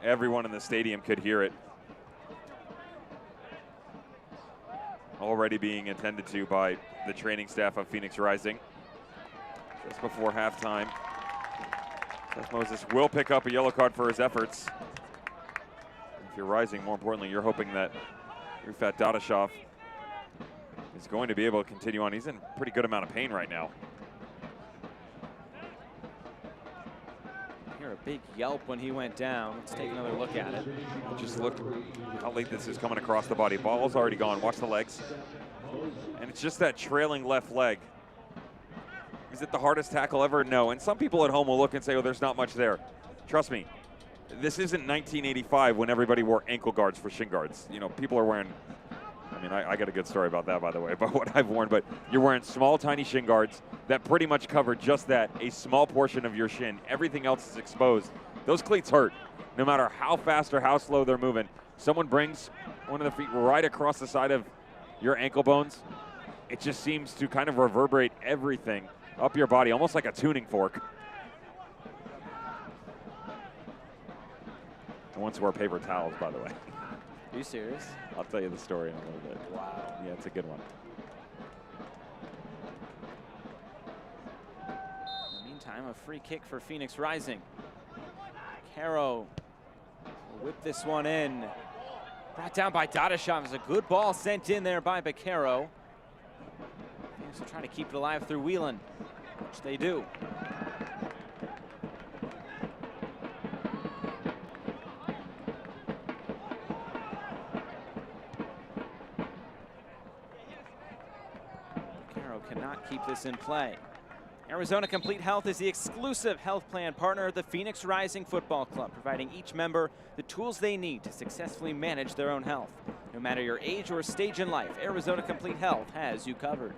Speaker 2: Everyone in the stadium could hear it. Already being attended to by the training staff of Phoenix Rising. Just before halftime, Seth Moses will pick up a yellow card for his efforts. If you're Rising, more importantly, you're hoping that Rufat Dadashov is going to be able to continue on. He's in a pretty good amount of pain right now.
Speaker 1: Hear a big yelp when he went down. Let's take another look at it.
Speaker 2: Just look how late this is coming across the body. Ball's already gone. Watch the legs. And it's just that trailing left leg. Is it the hardest tackle ever? No. And some people at home will look and say, oh, there's not much there. Trust me, this isn't 1985 when everybody wore ankle guards for shin guards. You know, people are wearing, I mean, I got a good story about that, by the way, about what I've worn, but you're wearing small, tiny shin guards that pretty much cover just that, a small portion of your shin. Everything else is exposed. Those cleats hurt, no matter how fast or how slow they're moving. Someone brings one of the feet right across the side of your ankle bones. It just seems to kind of reverberate everything up your body, almost like a tuning fork. I once wore paper towels, by the way.
Speaker 1: Are you serious?
Speaker 2: I'll tell you the story in a little bit.
Speaker 1: Wow.
Speaker 2: Yeah, it's a good one.
Speaker 1: In the meantime, a free kick for Phoenix Rising. Caro will whip this one in. Brought down by Dadashov. It's a good ball sent in there by Beccaro. Phoenix will try to keep it alive through Whelan, which they do. Cannot keep this in play. Arizona Complete Health is the exclusive health plan partner of the Phoenix Rising Football Club, providing each member the tools they need to successfully manage their own health. No matter your age or stage in life, Arizona Complete Health has you covered.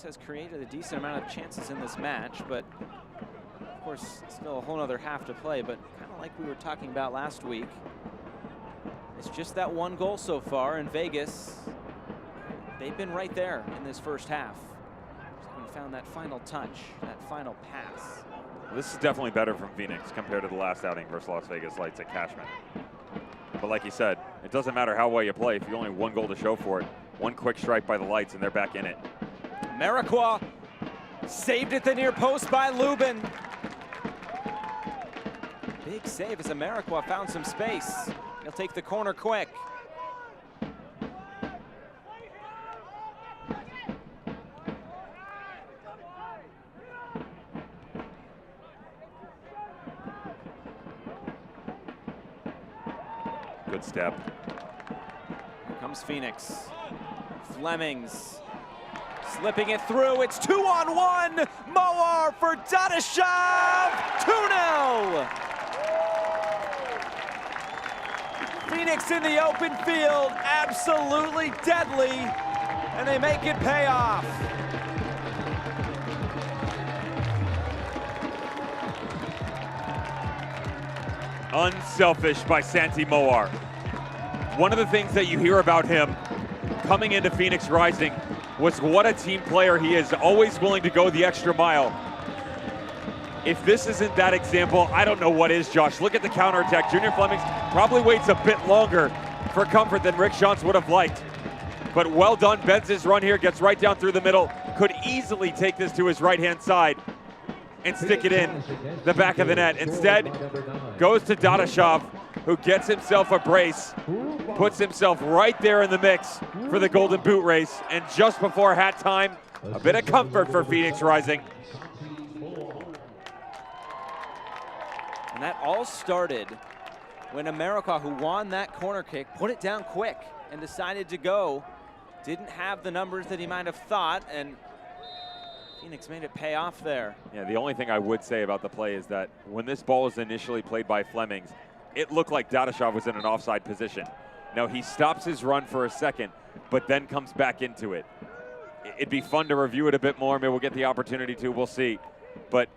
Speaker 1: Has created a decent amount of chances in this match, but of course still a whole other half to play. But kind of like we were talking about last week, it's just that one goal so far in Vegas. They've been right there in this first half. Just haven't found that final touch, that final pass.
Speaker 2: This is definitely better from Phoenix compared to the last outing versus Las Vegas Lights at Cashman. But like you said, it doesn't matter how well you play if you only have one goal to show for it. One quick strike by the Lights and they're back in it.
Speaker 1: Maraqua saved at the near post by Lubin. Big save as Maraqua found some space. He'll take the corner quick.
Speaker 2: Good step.
Speaker 1: Here comes Phoenix. Flemings. Slipping it through, it's 2-on-1. Moar for Dadashov, 2-0. Phoenix in the open field, absolutely deadly, and they make it pay off.
Speaker 2: Unselfish by Santi Moar. One of the things that you hear about him coming into Phoenix Rising was what a team player he is, always willing to go the extra mile. If this isn't that example, I don't know what is, Josh. Look at the counterattack. Junior Flemings probably waits a bit longer for comfort than Rick Schantz would have liked. But well done, bends his run here, gets right down through the middle, could easily take this to his right-hand side and stick it in the back of the net. Instead, goes to Dadashov, who gets himself a brace, puts himself right there in the mix for the Golden Boot race. And just before hat time, a bit of comfort for Phoenix Rising.
Speaker 1: And that all started when America, who won that corner kick, put it down quick and decided to go. Didn't have the numbers that he might have thought, and Phoenix made it pay off there.
Speaker 2: Yeah, the only thing I would say about the play is that when this ball was initially played by Flemings, it looked like Dadashov was in an offside position. Now he stops his run for a second, but then comes back into it. It'd be fun to review it a bit more. Maybe we'll get the opportunity to, we'll see. But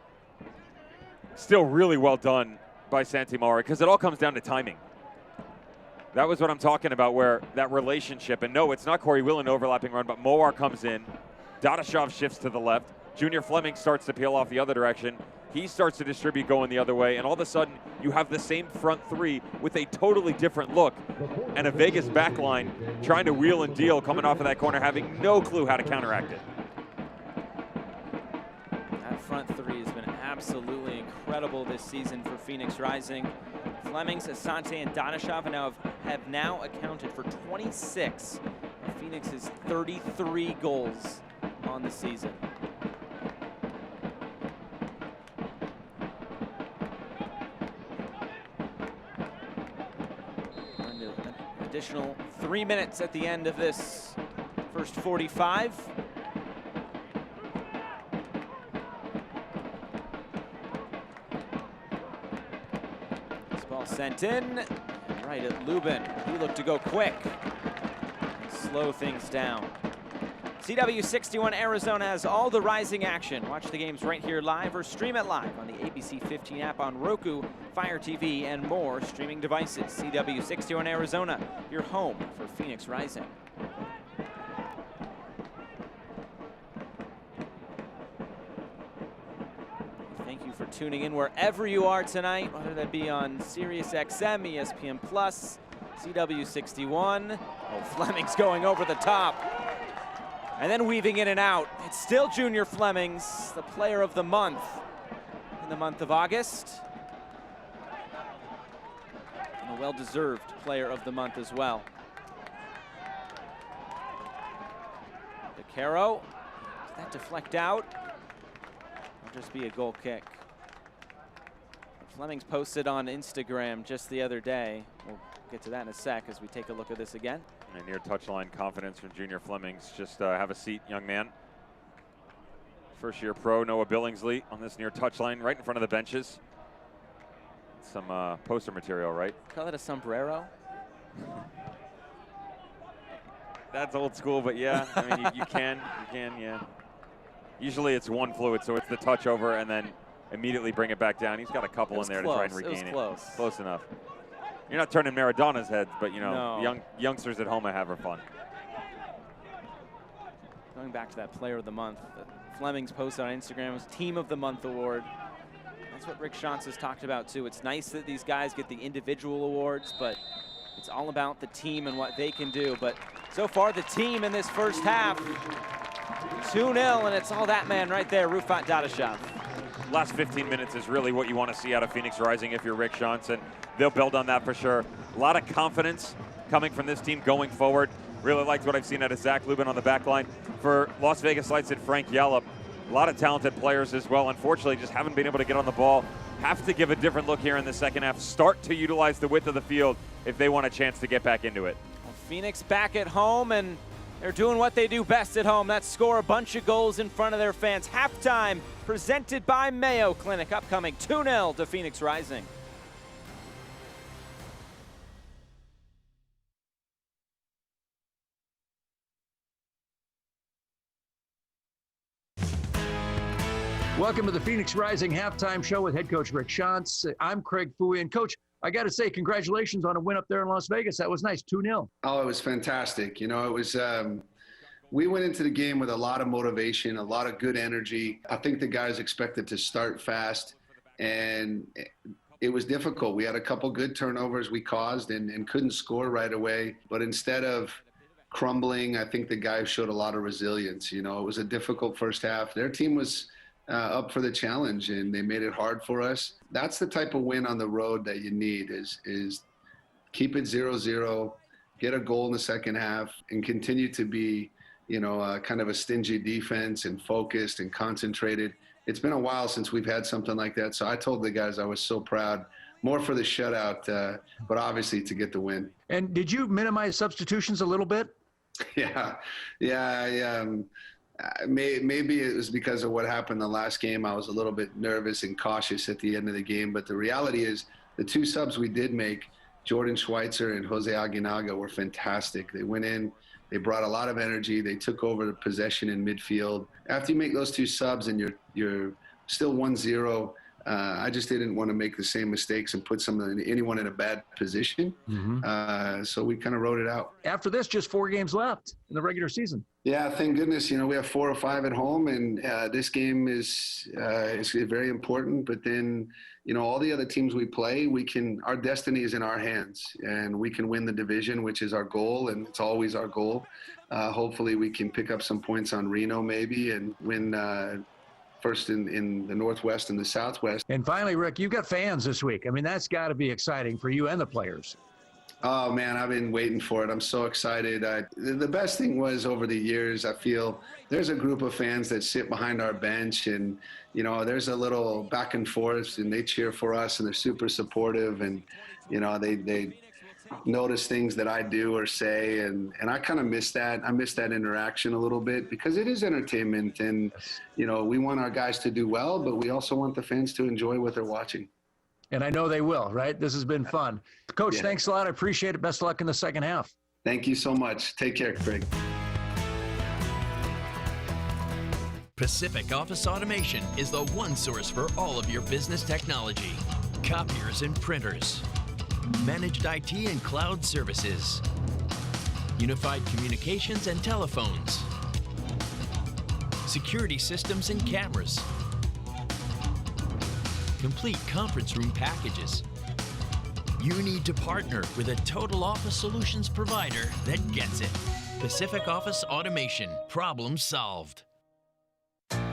Speaker 2: still really well done by Santi Moar, because it all comes down to timing. That was what I'm talking about, where that relationship, and no, it's not Corey Whelan overlapping run, but Moar comes in, Dadashov shifts to the left, Junior Fleming starts to peel off the other direction, he starts to distribute going the other way, and all of a sudden you have the same front three with a totally different look, and a Vegas backline trying to wheel and deal coming off of that corner, having no clue how to counteract it.
Speaker 1: That front three has been absolutely incredible this season for Phoenix Rising. Flemings, Asante, and Dadashov have now accounted for 26 of Phoenix's 33 goals on the season. An additional 3 minutes at the end of this first 45. Sent in, right at Lubin. He looked to go quick and slow things down. CW61 Arizona has all the Rising action. Watch the games right here live or stream it live on the ABC 15 app on Roku, Fire TV, and more streaming devices. CW61 Arizona, your home for Phoenix Rising. Thank you for tuning in wherever you are tonight, whether that be on Sirius XM, ESPN Plus, CW61. Oh, Flemings going over the top. And then weaving in and out. It's still Junior Flemings, the player of the month in the month of August. And a well-deserved player of the month as well. DeCaro, does that deflect out? Just be a goal kick. Flemings posted on Instagram just the other day. We'll get to that in a sec as we take a look at this again.
Speaker 2: And near touchline confidence from Junior Flemings. Just have a seat, young man. First year pro Noah Billingsley on this near touchline right in front of the benches. Some poster material, right?
Speaker 1: Call that a sombrero?
Speaker 2: That's old school, but yeah, I mean, you can, yeah. Usually it's one fluid, so it's the touch over and then immediately bring it back down. He's got a couple in there to try and regain it.
Speaker 1: Close.
Speaker 2: Close enough. You're not turning Maradona's heads, but you know,
Speaker 1: No.
Speaker 2: youngsters at home are having fun.
Speaker 1: Going back to that player of the month, Flemings posted on Instagram was Team of the Month award. That's what Rick Schantz has talked about too. It's nice that these guys get the individual awards, but it's all about the team and what they can do. But so far, the team in this first half, 2-0, and it's all that man right there, Rufat Dadashov.
Speaker 2: Last 15 minutes is really what you want to see out of Phoenix Rising if you're Rick Schantz, and they'll build on that for sure. A lot of confidence coming from this team going forward. Really liked what I've seen out of Zach Lubin on the back line. For Las Vegas Lights and Frank Yallop, a lot of talented players as well. Unfortunately, just haven't been able to get on the ball. Have to give a different look here in the second half. Start to utilize the width of the field if they want a chance to get back into it.
Speaker 1: Well, Phoenix back at home, and they're doing what they do best at home. That's score a bunch of goals in front of their fans. Halftime presented by Mayo Clinic, upcoming 2-0 to Phoenix Rising.
Speaker 7: Welcome to the Phoenix Rising Halftime Show with head coach Rick Shantz. I'm Craig Fouie. And coach, I got to say, congratulations on a win up there in Las Vegas. That was nice, 2-0.
Speaker 8: Oh, it was fantastic. You know, it was, we went into the game with a lot of motivation, a lot of good energy. I think the guys expected to start fast, and it was difficult. We had a couple good turnovers we caused and couldn't score right away. But instead of crumbling, I think the guys showed a lot of resilience. You know, it was a difficult first half. Their team was up for the challenge, and they made it hard for us. That's the type of win on the road that you need is keep it 0-0, get a goal in the second half, and continue to be, you know, kind of a stingy defense and focused and concentrated. It's been a while since we've had something like that. So I told the guys I was so proud, more for the shutout, but obviously to get the win.
Speaker 7: And did you minimize substitutions a little bit?
Speaker 8: Yeah. Maybe it was because of what happened the last game. I was a little bit nervous and cautious at the end of the game. But the reality is the two subs we did make, Jordan Schweitzer and Jose Aguinaga, were fantastic. They went in, they brought a lot of energy. They took over the possession in midfield. After you make those two subs and you're still 1-0, I just didn't want to make the same mistakes and put anyone in a bad position. So we kind of wrote it out.
Speaker 7: After this, just 4 games left in the regular season.
Speaker 8: Yeah, thank goodness. You know, we have 4 or 5 at home, and this game is very important. But then, you know, all the other teams we play, our destiny is in our hands, and we can win the division, which is our goal, and it's always our goal. Hopefully we can pick up some points on Reno maybe and win first in the Northwest and the Southwest.
Speaker 7: And finally, Rick, you've got fans this week. I mean, that's got to be exciting for you and the players.
Speaker 8: Oh, man, I've been waiting for it. I'm so excited. The best thing was over the years, I feel there's a group of fans that sit behind our bench, and, you know, there's a little back and forth, and they cheer for us, and they're super supportive, and, you know, they notice things that I do or say, and I kind of miss that. I miss that interaction a little bit because it is entertainment, and, you know, we want our guys to do well, but we also want the fans to enjoy what they're watching.
Speaker 7: And I know they will, right? This has been fun. Coach, Thanks a lot. I appreciate it. Best of luck in the second half.
Speaker 8: Thank you so much. Take care, Craig.
Speaker 9: Pacific Office Automation is the one source for all of your business technology. Copiers and printers, managed IT and cloud services, unified communications and telephones, security systems and cameras, complete conference room packages. You need to partner with a total office solutions provider that gets it. Pacific Office Automation. Problem solved.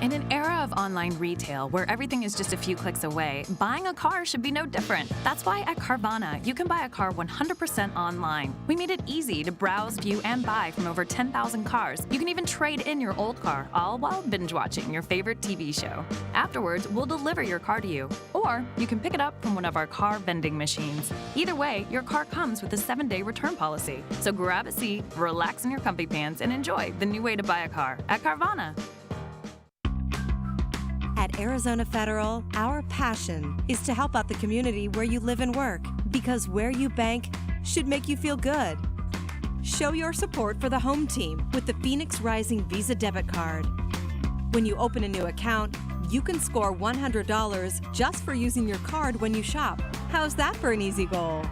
Speaker 5: In an era of online retail where everything is just a few clicks away, buying a car should be no different. That's why at Carvana, you can buy a car 100% online. We made it easy to browse, view, and buy from over 10,000 cars. You can even trade in your old car, all while binge watching your favorite TV show. Afterwards, we'll deliver your car to you, or you can pick it up from one of our car vending machines. Either way, your car comes with a 7-day return policy. So grab a seat, relax in your comfy pants, and enjoy the new way to buy a car at Carvana.
Speaker 3: At Arizona Federal, our passion is to help out the community where you live and work, because where you bank should make you feel good. Show your support for the home team with the Phoenix Rising Visa debit card. When you open a new account, you can score $100 just for using your card when you shop. How's that for an easy goal?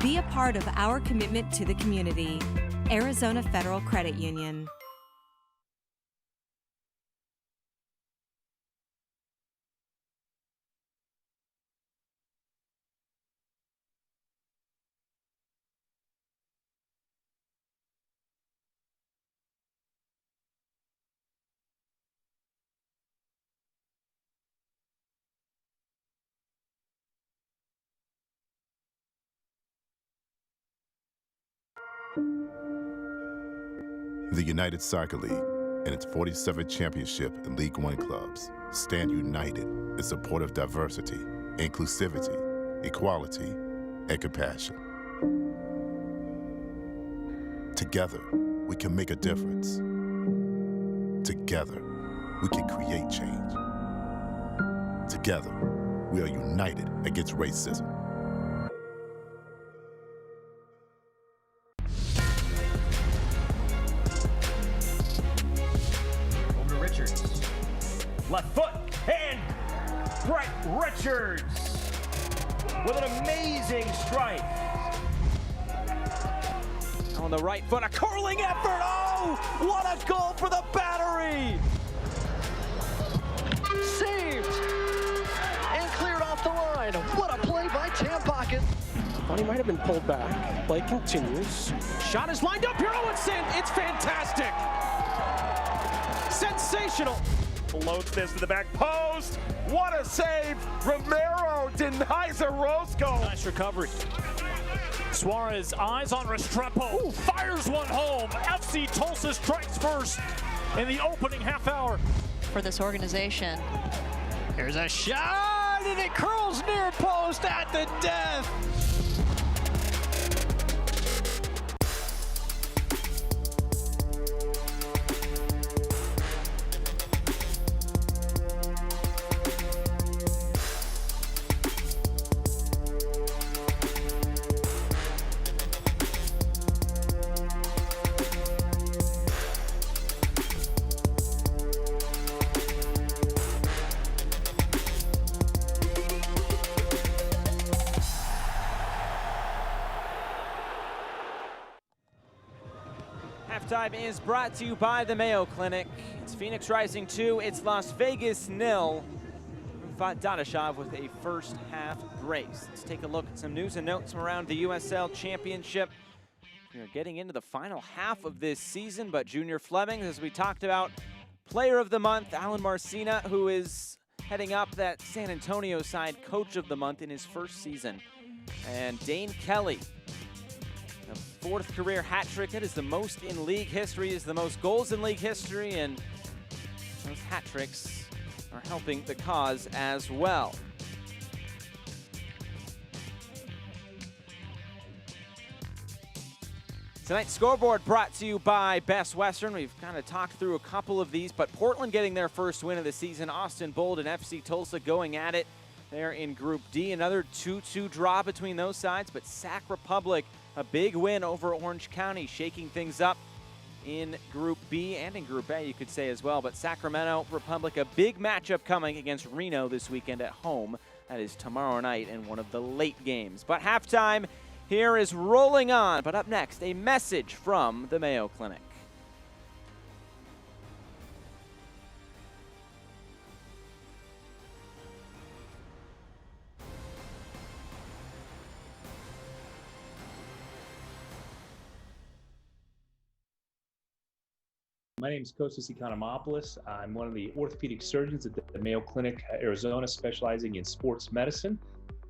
Speaker 3: Be a part of our commitment to the community. Arizona Federal Credit Union.
Speaker 10: The United Soccer League and its 47th championship in League One clubs stand united in support of diversity, inclusivity, equality, and compassion. Together, we can make a difference. Together, we can create change. Together, we are united against racism.
Speaker 11: Richards. Left foot, and Brett Richards with an amazing strike.
Speaker 1: On the right foot, a curling effort. Oh, what a goal for the Battery!
Speaker 12: Saved and cleared off the line. What a play by Tampocket.
Speaker 13: Thought he might have been pulled back. Play continues. Shot is lined up here. Oh, it's fantastic. Sensational.
Speaker 11: Floats this to the back post. What a save. Romero denies Orozco.
Speaker 14: Nice recovery. Suarez eyes on Restrepo. Ooh, fires one home. FC Tulsa strikes first in the opening half hour.
Speaker 15: For this organization.
Speaker 13: Here's a shot, and it curls near post at the death.
Speaker 1: Halftime is brought to you by the Mayo Clinic. It's Phoenix Rising 2, it's Las Vegas 0. Dadashov with a first half brace. Let's take a look at some news and notes from around the USL Championship. We are getting into the final half of this season, but Junior Fleming, as we talked about, Player of the Month, Alan Marcina, who is heading up that San Antonio side, Coach of the Month in his first season. And Dane Kelly, a fourth career hat trick. That is the most in league history, is the most goals in league history, and those hat tricks are helping the cause as well. Tonight's scoreboard brought to you by Best Western. We've kind of talked through a couple of these, but Portland getting their first win of the season. Austin Bold and FC Tulsa going at it there in Group D. Another 2-2 draw between those sides, but Sac Republic, a big win over Orange County, shaking things up in Group B and in Group A, you could say as well. But Sacramento Republic, a big matchup coming against Reno this weekend at home. That is tomorrow night in one of the late games. But halftime here is rolling on. But up next, a message from the Mayo Clinic.
Speaker 16: My name is Kostas Economopoulos. I'm one of the orthopedic surgeons at the Mayo Clinic, Arizona, specializing in sports medicine.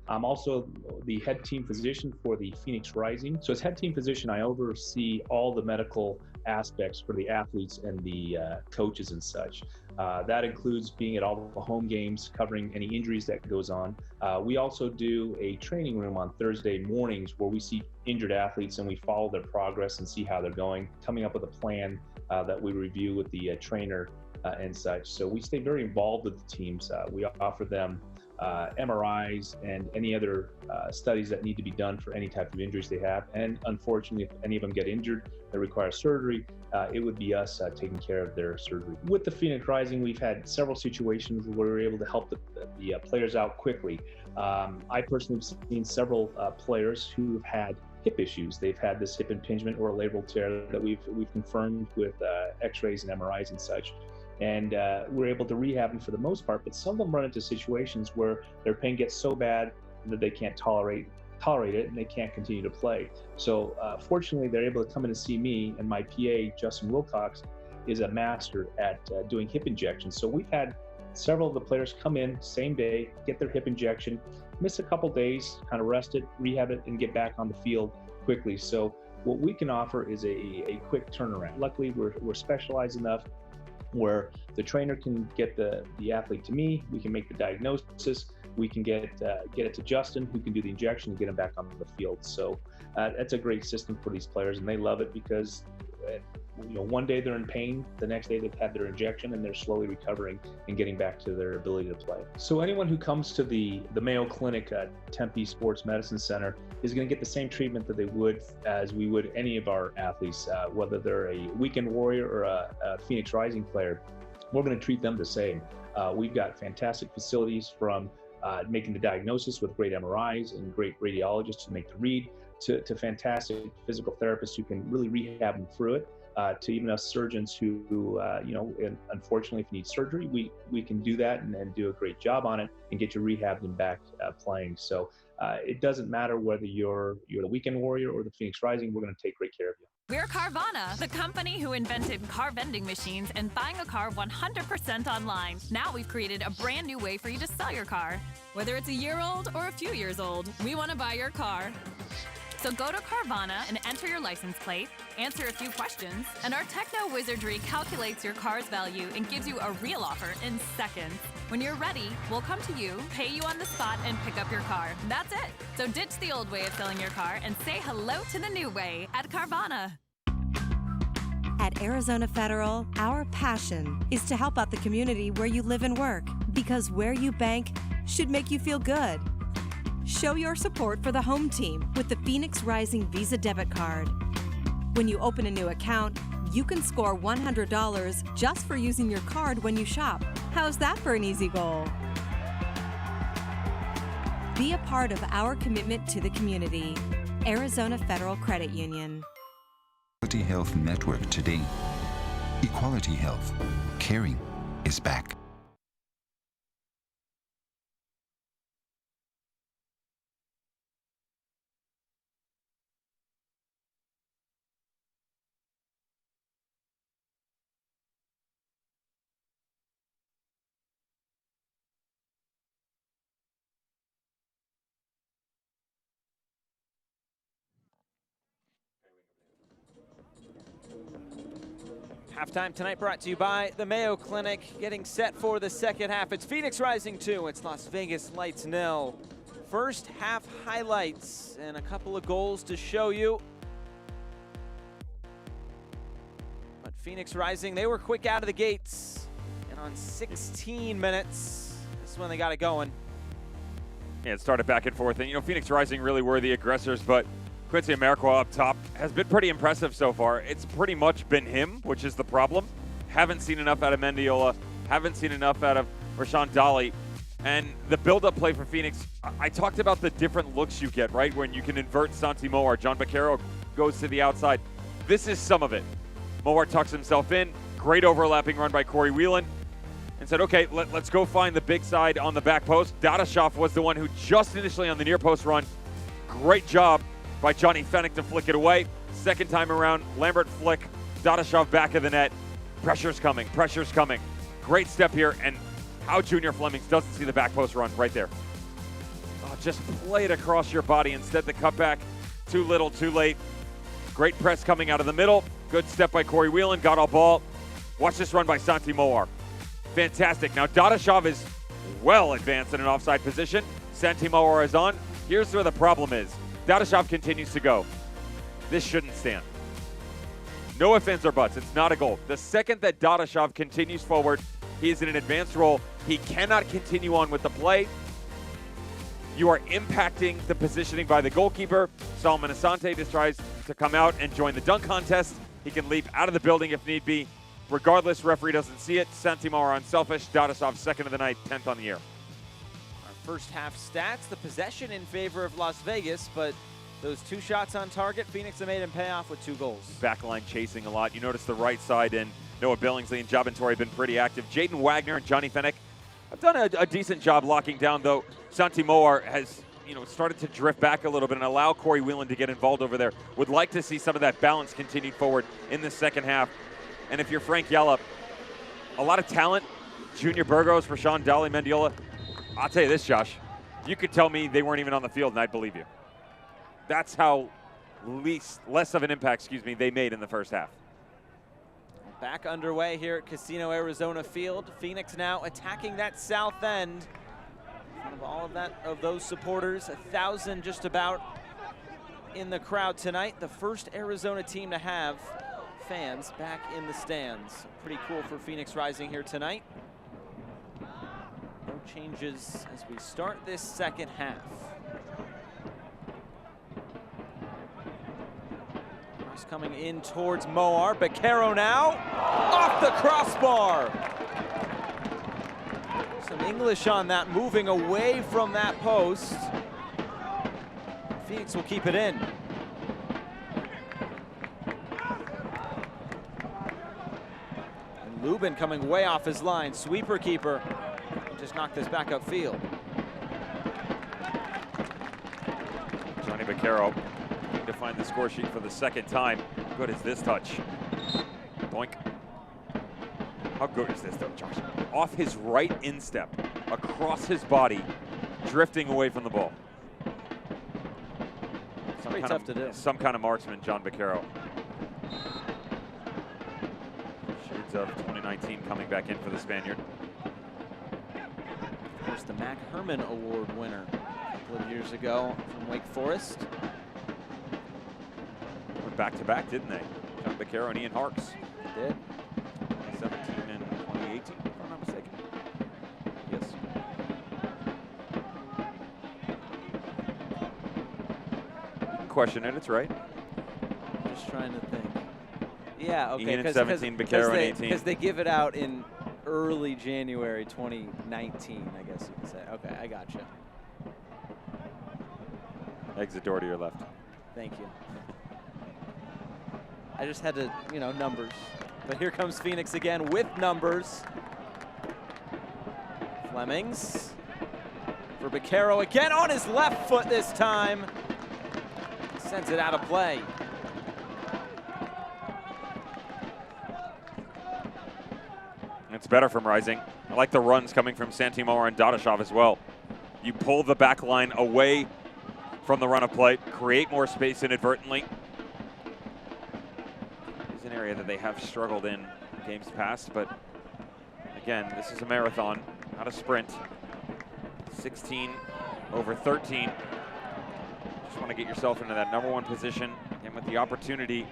Speaker 16: I'm also the head team physician for the Phoenix Rising. So as head team physician, I oversee all the medical aspects for the athletes and the coaches and such. That includes being at all the home games, covering any injuries that goes on. We also do a training room on Thursday mornings where we see injured athletes and we follow their progress and see how they're going, coming up with a plan that we review with the trainer and such. So we stay very involved with the teams. We offer them MRIs and any other studies that need to be done for any type of injuries they have. And unfortunately, if any of them get injured that require surgery, it would be us taking care of their surgery. With the Phoenix Rising, we've had several situations where we were able to help the players out quickly. I personally have seen several players who have had hip issues. They've had this hip impingement or a labral tear that we've confirmed with x-rays and MRIs and such. And we're able to rehab them for the most part, but some of them run into situations where their pain gets so bad that they can't tolerate it and they can't continue to play. So fortunately, they're able to come in and see me, and my PA, Justin Wilcox, is a master at doing hip injections. So we've had several of the players come in same day, get their hip injection, miss a couple days, kind of rest it, rehab it, and get back on the field quickly. So what we can offer is a quick turnaround. Luckily, we're specialized enough where the trainer can get the athlete to me, we can make the diagnosis, we can get it to Justin, who can do the injection and get him back on the field. So that's a great system for these players, and they love it because one day they're in pain, the next day they've had their injection and they're slowly recovering and getting back to their ability to play. So anyone who comes to the Mayo Clinic at Tempe Sports Medicine Center is going to get the same treatment that they would as we would any of our athletes, whether they're a weekend warrior or a Phoenix Rising player. we're going to treat them the same. We've got fantastic facilities from making the diagnosis with great MRIs and great radiologists to make the read, to fantastic physical therapists who can really rehab them through it, to even us surgeons who you know, unfortunately, if you need surgery, we can do that and do a great job on it and get you rehabbed and back playing. So it doesn't matter whether you're the Weekend Warrior or the Phoenix Rising, we're going to take great care of you.
Speaker 5: We're Carvana, the company who invented car vending machines and buying a car 100% online. Now we've created a brand new way for you to sell your car. Whether it's a year old or a few years old, we want to buy your car. So go to Carvana and enter your license plate, answer a few questions, and our techno wizardry calculates your car's value and gives you a real offer in seconds. When you're ready, we'll come to you, pay you on the spot, and pick up your car. That's it. So ditch the old way of selling your car and say hello to the new way at Carvana.
Speaker 3: At Arizona Federal, our passion is to help out the community where you live and work, because where you bank should make you feel good. Show your support for the home team with the Phoenix Rising Visa debit card. When you open a new account, you can score $100 just for using your card when you shop. How's that for an easy goal? Be a part of our commitment to the community. Arizona Federal Credit Union.
Speaker 4: Equality Health Network today. Equality Health. Caring is back.
Speaker 1: Halftime tonight brought to you by the Mayo Clinic. Getting set for the second half. It's Phoenix Rising 2. It's Las Vegas Lights 0. First half highlights and a couple of goals to show you. But Phoenix Rising, they were quick out of the gates. And on 16 minutes, this is when they got it going.
Speaker 2: Yeah, it started back and forth. And, you know, Phoenix Rising really were the aggressors, but Quincy Amarikwa up top has been pretty impressive so far. It's pretty much been him, which is the problem. Haven't seen enough out of Mendiola. Haven't seen enough out of Rashawn Dolly. And the build-up play for Phoenix, I talked about the different looks you get, right? When you can invert Santi Moar. John Baquero goes to the outside. This is some of it. Moar tucks himself in. Great overlapping run by Corey Whelan. And said, okay, let's go find the big side on the back post. Dadashov was the one who just initially on the near post run. Great job by Johnny Fennick to flick it away. Second time around, Lambert flick, Dadashov back of the net. Pressure's coming, pressure's coming. Great step here, and how Junior Flemings doesn't see the back post run right there. Oh, just play it across your body. Instead, the cutback, too little, too late. Great press coming out of the middle. Good step by Corey Whelan, got all ball. Watch this run by Santi Moar. Fantastic. Now, Dadashov is well advanced in an offside position. Santi Moar is on. Here's where the problem is. Dadashov continues to go. This shouldn't stand. No ifs, ands, or buts. It's not a goal. The second that Dadashov continues forward, he is in an advanced role. He cannot continue on with the play. You are impacting the positioning by the goalkeeper. Solomon Asante just tries to come out and join the dunk contest. He can leap out of the building if need be. Regardless, referee doesn't see it. Santi Moar unselfish. Dadashov second of the night, 10th on the year.
Speaker 1: First half stats, the possession in favor of Las Vegas, but those two shots on target, Phoenix have made him pay off with 2 goals.
Speaker 2: Backline chasing a lot. You notice the right side, and Noah Billingsley and Jabin Torrey have been pretty active. Jaden Wagner and Johnny Fennick have done a decent job locking down, though Santi Moar has started to drift back a little bit and allow Corey Whelan to get involved over there. Would like to see some of that balance continued forward in the second half. And if you're Frank Yallop, a lot of talent. Junior Burgos, Rashawn Dolly, Mendiola. I'll tell you this, Josh. You could tell me they weren't even on the field, and I'd believe you. That's how less of an impact, they made in the first half.
Speaker 1: Back underway here at Casino Arizona Field. Phoenix now attacking that south end. In front of all of those supporters, 1,000 just about in the crowd tonight. The first Arizona team to have fans back in the stands. Pretty cool for Phoenix Rising here tonight. No changes as we start this second half. Cross coming in towards Moar. Baquero now off the crossbar. Some English on that, moving away from that post. Phoenix will keep it in. And Lubin coming way off his line. Sweeper keeper. Just knocked this back upfield.
Speaker 2: Johnny Vaccaro to find the score sheet for the second time. How good is this touch? Boink. How good is this though, Josh? Off his right instep, across his body, drifting away from the ball.
Speaker 1: Pretty tough to do.
Speaker 2: Some kind of marksman, John Vaccaro. Shades of 2019 coming back in for the Spaniard.
Speaker 1: Of course, the Mac Herman Award winner a couple of years ago from Wake Forest.
Speaker 2: Went back-to-back, didn't they? John Vaccaro and Ian Harkes.
Speaker 1: They did.
Speaker 2: 2017 and 2018, if I'm not mistaken. Yes. You can question it, it's right.
Speaker 1: Just trying to think. Yeah, okay.
Speaker 2: Ian in 17, Vaccaro in 18.
Speaker 1: Because they give it out in early January 2019, I guess you could say. Okay, I got you.
Speaker 2: Exit door to your left.
Speaker 1: Thank you. I just had to, you know, numbers. But here comes Phoenix again with numbers. Flemings for Vaccaro again on his left foot this time. Sends it out of play.
Speaker 2: It's better from Rising. I like the runs coming from Santimar and Dadashov as well. You pull the back line away from the run of play, create more space inadvertently. It's an area that they have struggled in games past, but again, this is a marathon, not a sprint. 16 over 13. Just want to get yourself into that #1 position and with the opportunity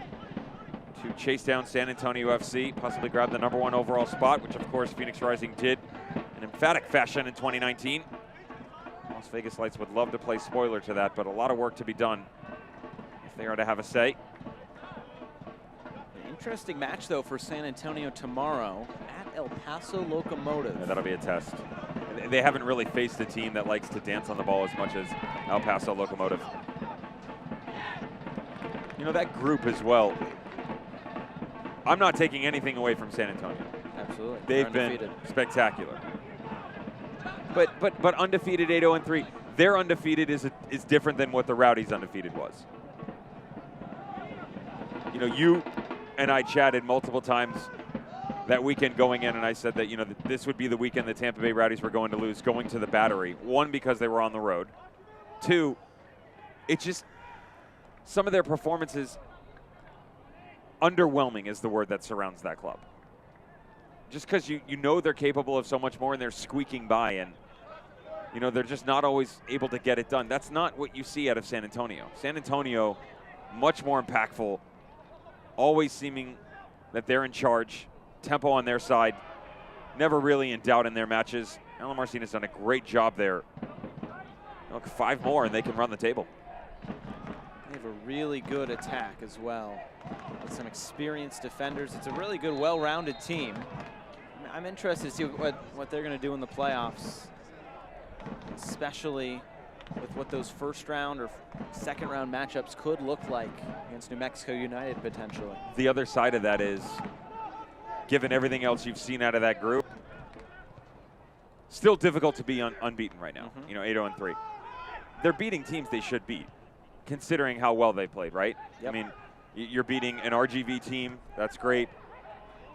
Speaker 2: to chase down San Antonio FC, possibly grab the #1 overall spot, which of course Phoenix Rising did in emphatic fashion in 2019. Las Vegas Lights would love to play spoiler to that, but a lot of work to be done if they are to have a say.
Speaker 1: An interesting match though for San Antonio tomorrow at El Paso Locomotive.
Speaker 2: Yeah, that'll be a test. They haven't really faced a team that likes to dance on the ball as much as El Paso Locomotive. You know, that group as well. I'm not taking anything away from San Antonio.
Speaker 1: Absolutely.
Speaker 2: They've been spectacular. But undefeated 8-0-3. Their undefeated is different than what the Rowdies' undefeated was. You know, you and I chatted multiple times that weekend going in, and I said that, you know, this would be the weekend the Tampa Bay Rowdies were going to lose, going to the Battery. One, because they were on the road. Two, it's just some of their performances, underwhelming is the word that surrounds that club. Just because you know they're capable of so much more and they're squeaking by, and you know they're just not always able to get it done. That's not what you see out of San Antonio. San Antonio, much more impactful, always seeming that they're in charge, tempo on their side, never really in doubt in their matches. Alan Marcin has done a great job there. Look, 5 more and they can run the table.
Speaker 1: They have a really good attack as well, with some experienced defenders. It's a really good, well-rounded team. I'm interested to see what they're going to do in the playoffs, especially with what those first round or second round matchups could look like against New Mexico United potentially.
Speaker 2: The other side of that is, given everything else you've seen out of that group, still difficult to be unbeaten right now. You know, 8-0-3. They're beating teams they should beat, considering how well they played, right?
Speaker 1: Yep.
Speaker 2: I mean, you're beating an RGV team, that's great.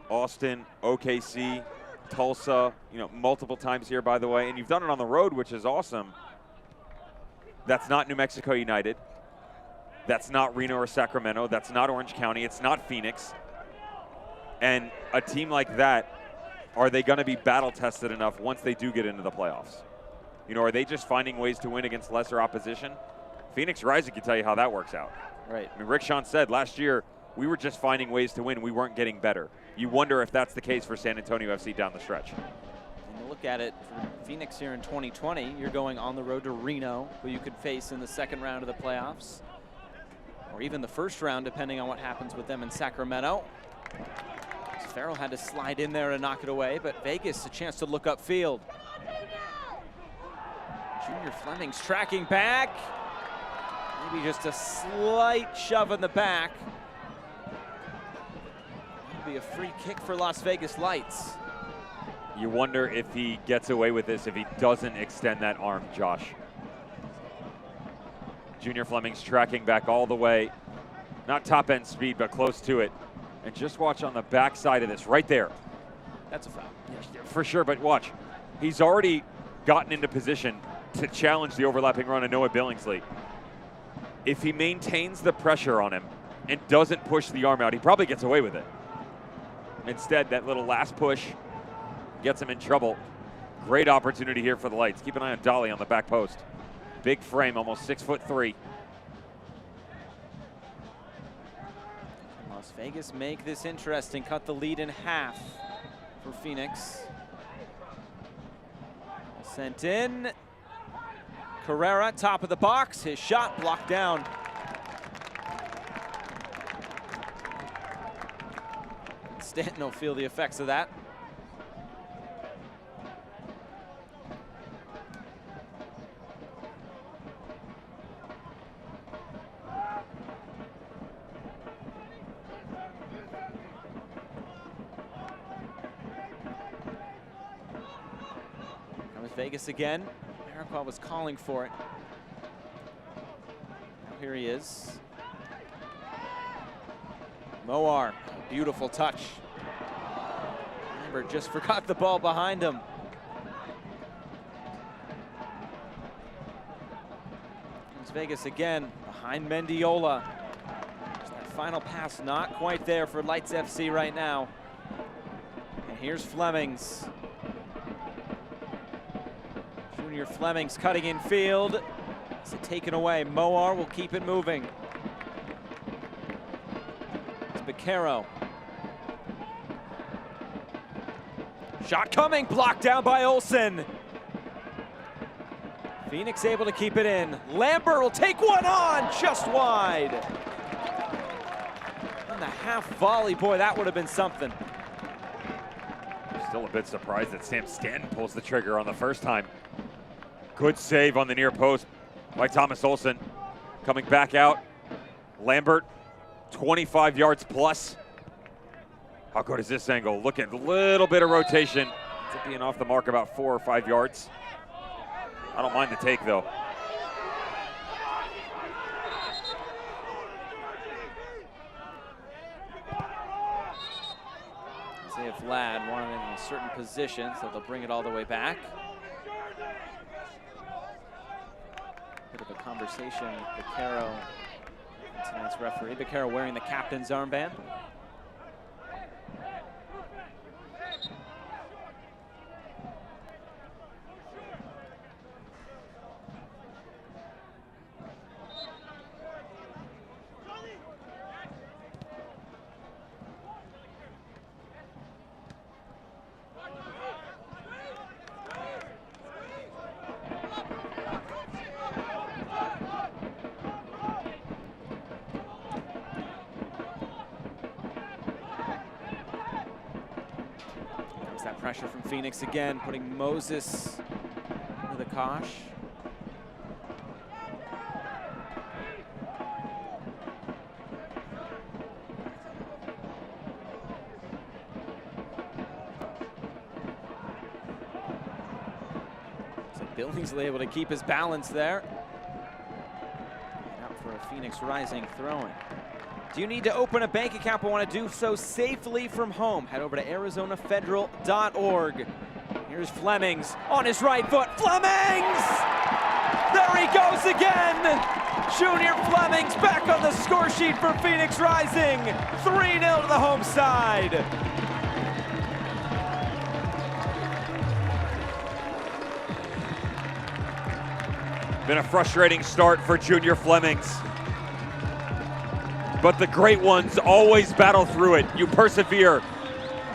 Speaker 2: Austin, OKC, Tulsa, you know, multiple times here, by the way, and you've done it on the road, which is awesome. That's not New Mexico United. That's not Reno or Sacramento. That's not Orange County. It's not Phoenix. And a team like that, are they going to be battle-tested enough once they do get into the playoffs? You know, are they just finding ways to win against lesser opposition? Phoenix Rising can tell you how that works out.
Speaker 1: Right.
Speaker 2: I mean, Rick Sean said last year, we were just finding ways to win. We weren't getting better. You wonder if that's the case for San Antonio FC down the stretch.
Speaker 1: And you look at it for Phoenix here in 2020, you're going on the road to Reno, who you could face in the second round of the playoffs, or even the first round, depending on what happens with them in Sacramento. Farrell had to slide in there and knock it away, but Vegas a chance to look upfield. Junior Fleming's tracking back. Maybe just a slight shove in the back. That'll be a free kick for Las Vegas Lights.
Speaker 2: You wonder if he gets away with this if he doesn't extend that arm, Josh. Junior Fleming's tracking back all the way. Not top end speed, but close to it. And just watch on the back side of this, right there.
Speaker 1: That's a foul.
Speaker 2: Yeah, for sure, but watch. He's already gotten into position to challenge the overlapping run of Noah Billingsley. If he maintains the pressure on him and doesn't push the arm out, he probably gets away with it. Instead, that little last push gets him in trouble. Great opportunity here for the Lights. Keep an eye on Dolly on the back post. Big frame, almost 6'3".
Speaker 1: Las Vegas make this interesting, cut the lead in half for Phoenix. Sent in. Carrera, top of the box. His shot blocked down. Stanton will feel the effects of that. Vegas again. Iroquois was calling for it. Now here he is. Moar, beautiful touch. Lambert just forgot the ball behind him. Here's Vegas again, behind Mendiola. Just that final pass not quite there for Lights FC right now. And here's Flemings. Junior Fleming's cutting in field. Is it taken away? Moar will keep it moving. It's Beccaro. Shot coming, blocked down by Olsen. Phoenix able to keep it in. Lambert will take one on, just wide. And the half volley, boy, that would have been something.
Speaker 2: Still a bit surprised that Sam Stanton pulls the trigger on the first time. Good save on the near post by Thomas Olsen. Coming back out. Lambert, 25 yards plus. How good is this angle? Look at a little bit of rotation. It's being off the mark about 4 or 5 yards. I don't mind the take though.
Speaker 1: Isaiah Vlad wanted him in a certain position, so they'll bring it all the way back. Bit of a conversation with Beccaro and tonight's referee. Beccaro wearing the captain's armband. That pressure from Phoenix again, putting Moses into the kosh. So Billingsley able to keep his balance there. And out for a Phoenix Rising throw-in. Do you need to open a bank account but want to do so safely from home? Head over to ArizonaFederal.org. Here's Flemings on his right foot. Flemings! There he goes again! Junior Flemings back on the score sheet for Phoenix Rising. 3-0 to the home side.
Speaker 2: Been a frustrating start for Junior Flemings. But the great ones always battle through it. You persevere,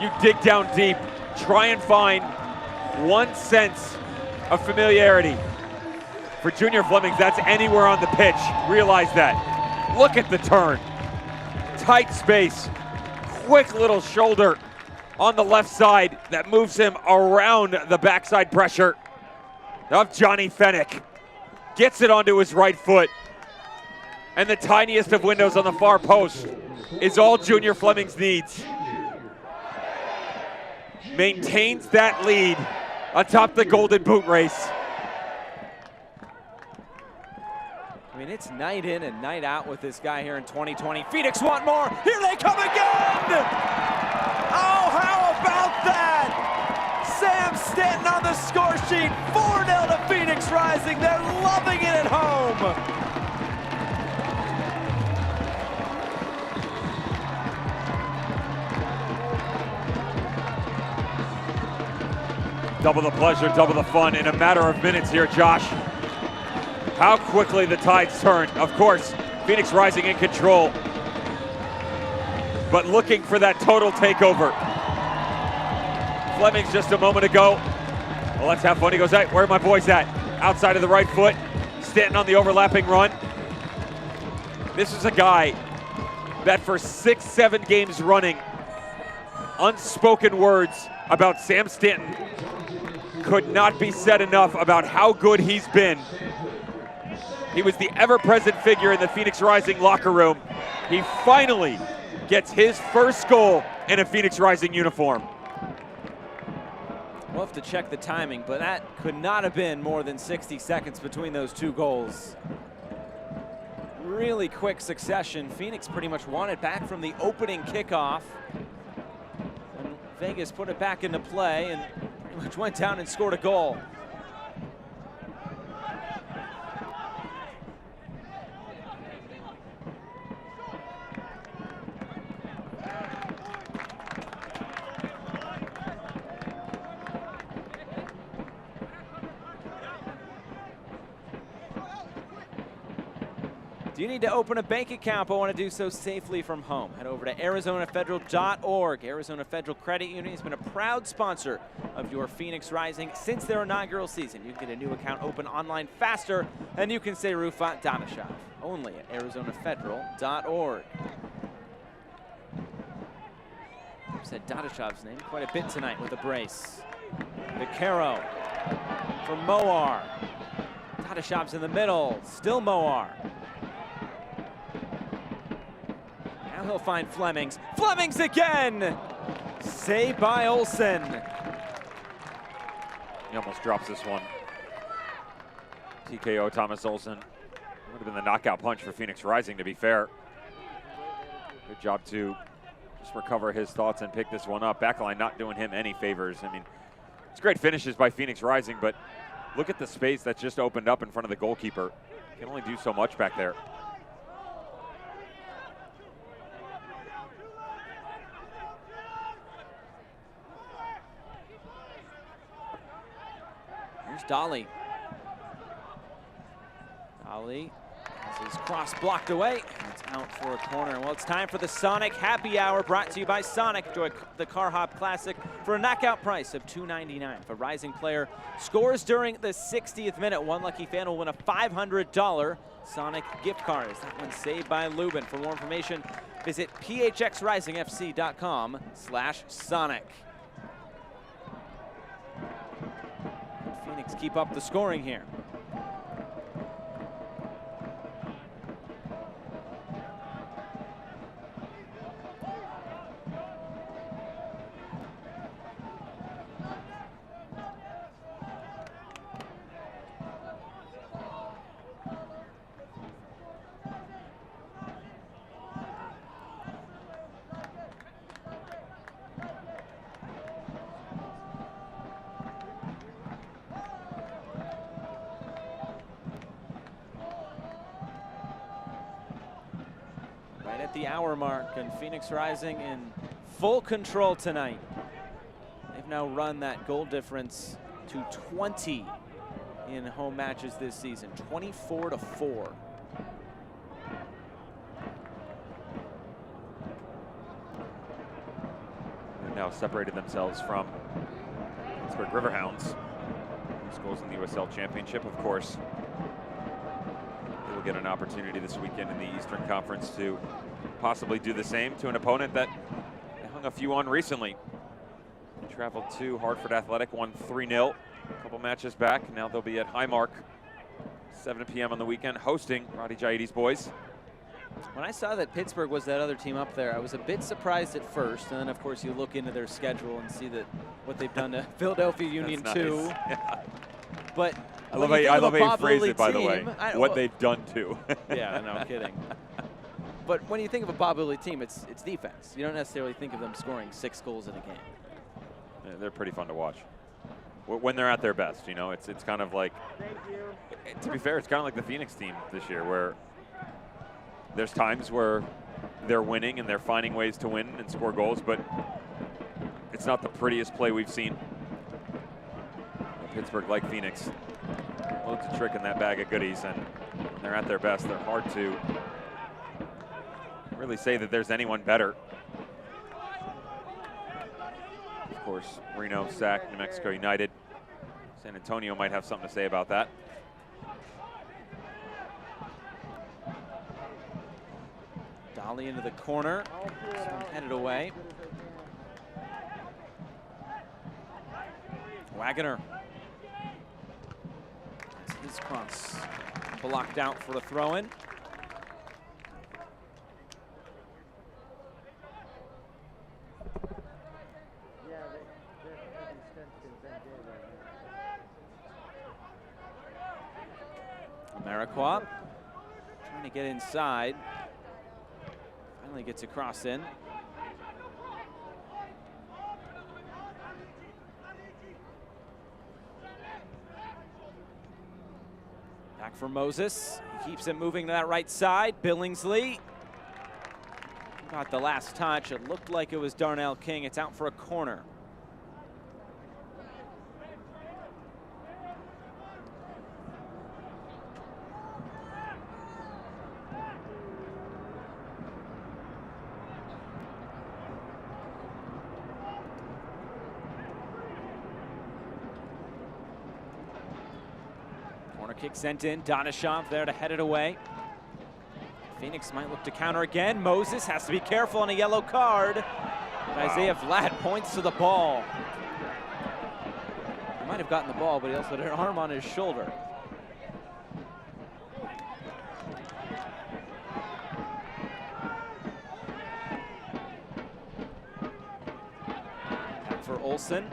Speaker 2: you dig down deep, try and find one sense of familiarity. For Junior Flemings, that's anywhere on the pitch. Realize that. Look at the turn. Tight space, quick little shoulder on the left side that moves him around the backside pressure of Johnny Fennick. gets it onto his right foot. And the tiniest of windows on the far post is all Junior Flemings needs. Maintains that lead atop the Golden Boot race.
Speaker 1: I mean, it's night in and night out with this guy here in 2020. Phoenix want more. Here they come again! Oh, how about that? Sam Stanton on the score sheet. 4-0 to Phoenix Rising. They're loving it at home.
Speaker 2: Double the pleasure, double the fun in a matter of minutes here, Josh. How quickly the tides turn. Of course, Phoenix Rising in control, but looking for that total takeover. Flemings just a moment ago. Well, let's have fun. He goes, hey, where are my boys at? Outside of the right foot. Stanton on the overlapping run. This is a guy that for 6-7 games running, unspoken words about Sam Stanton could not be said enough about how good he's been. He was the ever-present figure in the Phoenix Rising locker room. He finally gets his first goal in a Phoenix Rising uniform.
Speaker 1: We'll have to check the timing, but that could not have been more than 60 seconds between those two goals. Really quick succession. Phoenix pretty much won it back from the opening kickoff. And Vegas put it back into play and pretty much went down and scored a goal. Do you need to open a bank account but want to do so safely from home? Head over to ArizonaFederal.org. Arizona Federal Credit Union has been a proud sponsor of your Phoenix Rising since their inaugural season. You can get a new account open online faster, and you can say Rufat Dadashov. Only at ArizonaFederal.org. I've said Dadashov's name quite a bit tonight with a brace. Vaquero for Moar. Dadashov's in the middle, still Moar. Now he'll find Flemings. Flemings again! Saved by Olsen.
Speaker 2: He almost drops this one. TKO Thomas Olsen. Would have been the knockout punch for Phoenix Rising, to be fair. Good job to just recover his thoughts and pick this one up. Backline not doing him any favors. I mean, it's great finishes by Phoenix Rising, but look at the space that's just opened up in front of the goalkeeper. Can only do so much back there.
Speaker 1: Here's Dolly. Dolly has his cross blocked away. It's out for a corner. Well, it's time for the Sonic Happy Hour, brought to you by Sonic. Enjoy the Car Hop Classic for a knockout price of $2.99. If a Rising player scores during the 60th minute, one lucky fan will win a $500 Sonic gift card. That one's saved by Lubin. For more information, visit phxrisingfc.com/Sonic. Phoenix keep up the scoring here. At the hour mark, and Phoenix Rising in full control tonight. They've now run that goal difference to 20 in home matches this season, 24-4.
Speaker 2: They've now separated themselves from Pittsburgh Riverhounds. Goals in the USL Championship, of course. They will get an opportunity this weekend in the Eastern Conference to possibly do the same to an opponent that they hung a few on recently. They traveled to Hartford Athletic, won 3-0 a couple matches back. Now they'll be at Highmark 7 p.m. on the weekend, hosting Roddy Jaidi's boys.
Speaker 1: When I saw that Pittsburgh was that other team up there, I was a bit surprised at first. And then, of course, you look into their schedule and see that what they've done to Philadelphia Union
Speaker 2: That's
Speaker 1: too.
Speaker 2: nice. Yeah.
Speaker 1: But
Speaker 2: I love how you phrase it, by the way. What they've done to.
Speaker 1: Yeah, no kidding. But when you think of a Bob Lilly team, it's defense. You don't necessarily think of them scoring 6 goals in a game.
Speaker 2: Yeah, they're pretty fun to watch when they're at their best. You know, it's kind of like, to be fair, it's kind of like the Phoenix team this year, where there's times where they're winning and they're finding ways to win and score goals, but it's not the prettiest play we've seen. Pittsburgh, like Phoenix, loads of trick in that bag of goodies, and when they're at their best, they're hard to really say that there's anyone better. Of course, Reno, SAC, New Mexico United. San Antonio might have something to say about that.
Speaker 1: Dolly into the corner, headed away. Wagoner. His cross blocked out for a throw-in. Amarikwa trying to get inside. Finally gets a cross in. Back for Moses. He keeps it moving to that right side. Billingsley got the last touch. It looked like it was Darnell King. It's out for a corner. Corner kick sent in. Donishov there to head it away. Phoenix might look to counter again. Moses has to be careful on a yellow card. Wow. Isaiah Vlad points to the ball. He might have gotten the ball, but he also had an arm on his shoulder. Back for Olsen.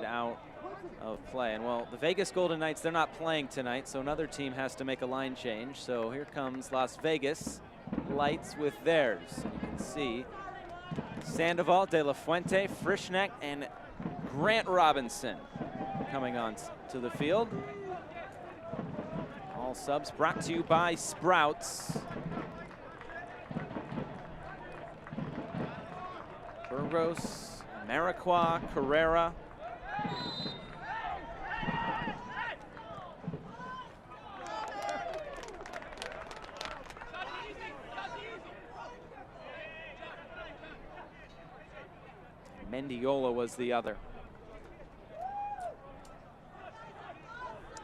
Speaker 1: Out of play. And well, the Vegas Golden Knights, they're not playing tonight, so another team has to make a line change. So here comes Las Vegas Lights with theirs. And you can see Sandoval, De La Fuente, Frischneck, and Grant Robinson coming on to the field. All subs brought to you by Sprouts. Burgos, Amarikwa, Carrera. Mendiola was the other.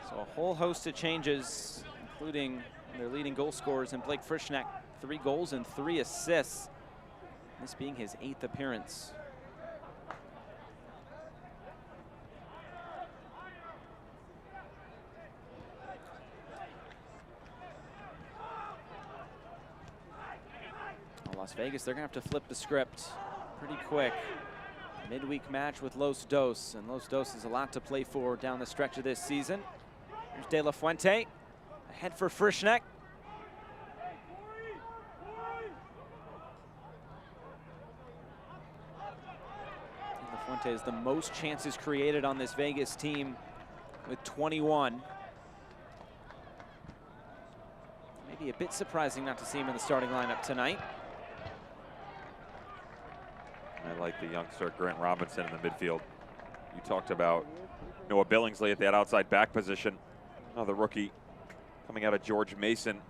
Speaker 1: So a whole host of changes, including their leading goal scorers in Blake Frischneck, 3 goals and 3 assists. This being his 8th appearance. Las Vegas, they're gonna have to flip the script pretty quick. Midweek match with Los Dos, and Los Dos is a lot to play for down the stretch of this season. Here's De La Fuente, ahead for Frischneck. De La Fuente is the most chances created on this Vegas team with 21. Maybe a bit surprising not to see him in the starting lineup tonight.
Speaker 2: I like the youngster Grant Robinson in the midfield. You talked about Noah Billingsley at that outside back position. Another rookie coming out of George Mason,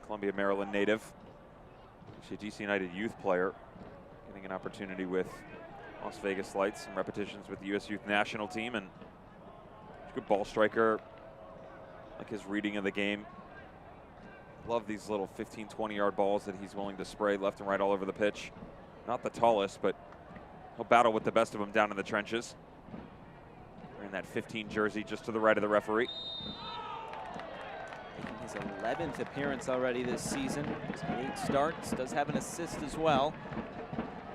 Speaker 2: Columbia, Maryland native. Actually a DC United youth player, getting an opportunity with Las Vegas Lights, some repetitions with the U.S. Youth National Team, and good ball striker. Like his reading of the game. Love these little 15, 20-yard balls that he's willing to spray left and right all over the pitch. Not the tallest, but He'll battle with the best of them down in the trenches. Wearing that 15 jersey just to the right of the referee.
Speaker 1: Making his 11th appearance already this season. He's got 8 starts, does have an assist as well.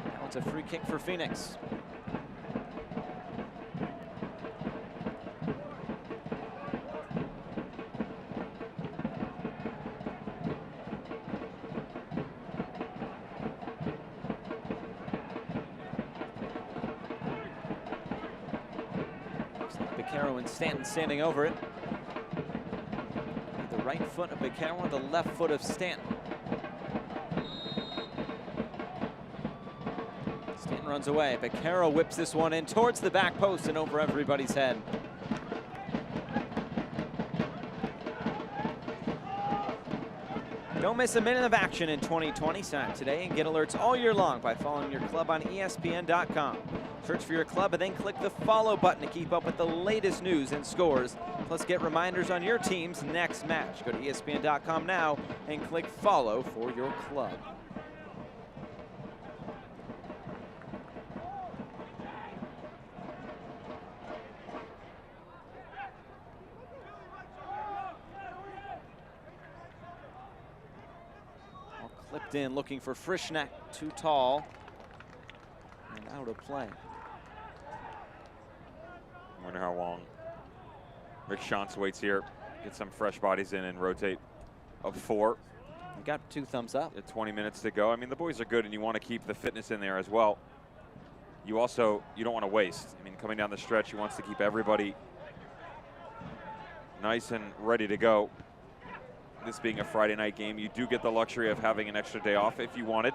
Speaker 1: Now it's a free kick for Phoenix. And Stanton standing over it. The right foot of Beccaro and the left foot of Stanton. Stanton runs away. Beccaro whips this one in towards the back post and over everybody's head. Don't miss a minute of action in 2020. Sign up today and get alerts all year long by following your club on ESPN.com. Search for your club and then click the follow button to keep up with the latest news and scores. Plus get reminders on your team's next match. Go to ESPN.com now and click follow for your club. All clipped in, looking for Frischneck, too tall and out of play.
Speaker 2: I wonder how long Rick Shantz waits here. Get some fresh bodies in and rotate up 4.
Speaker 1: You got 2 thumbs up.
Speaker 2: 20 minutes to go. I mean, the boys are good, and you want to keep the fitness in there as well. You don't want to waste. I mean, coming down the stretch, he wants to keep everybody nice and ready to go. This being a Friday night game, you do get the luxury of having an extra day off if you wanted.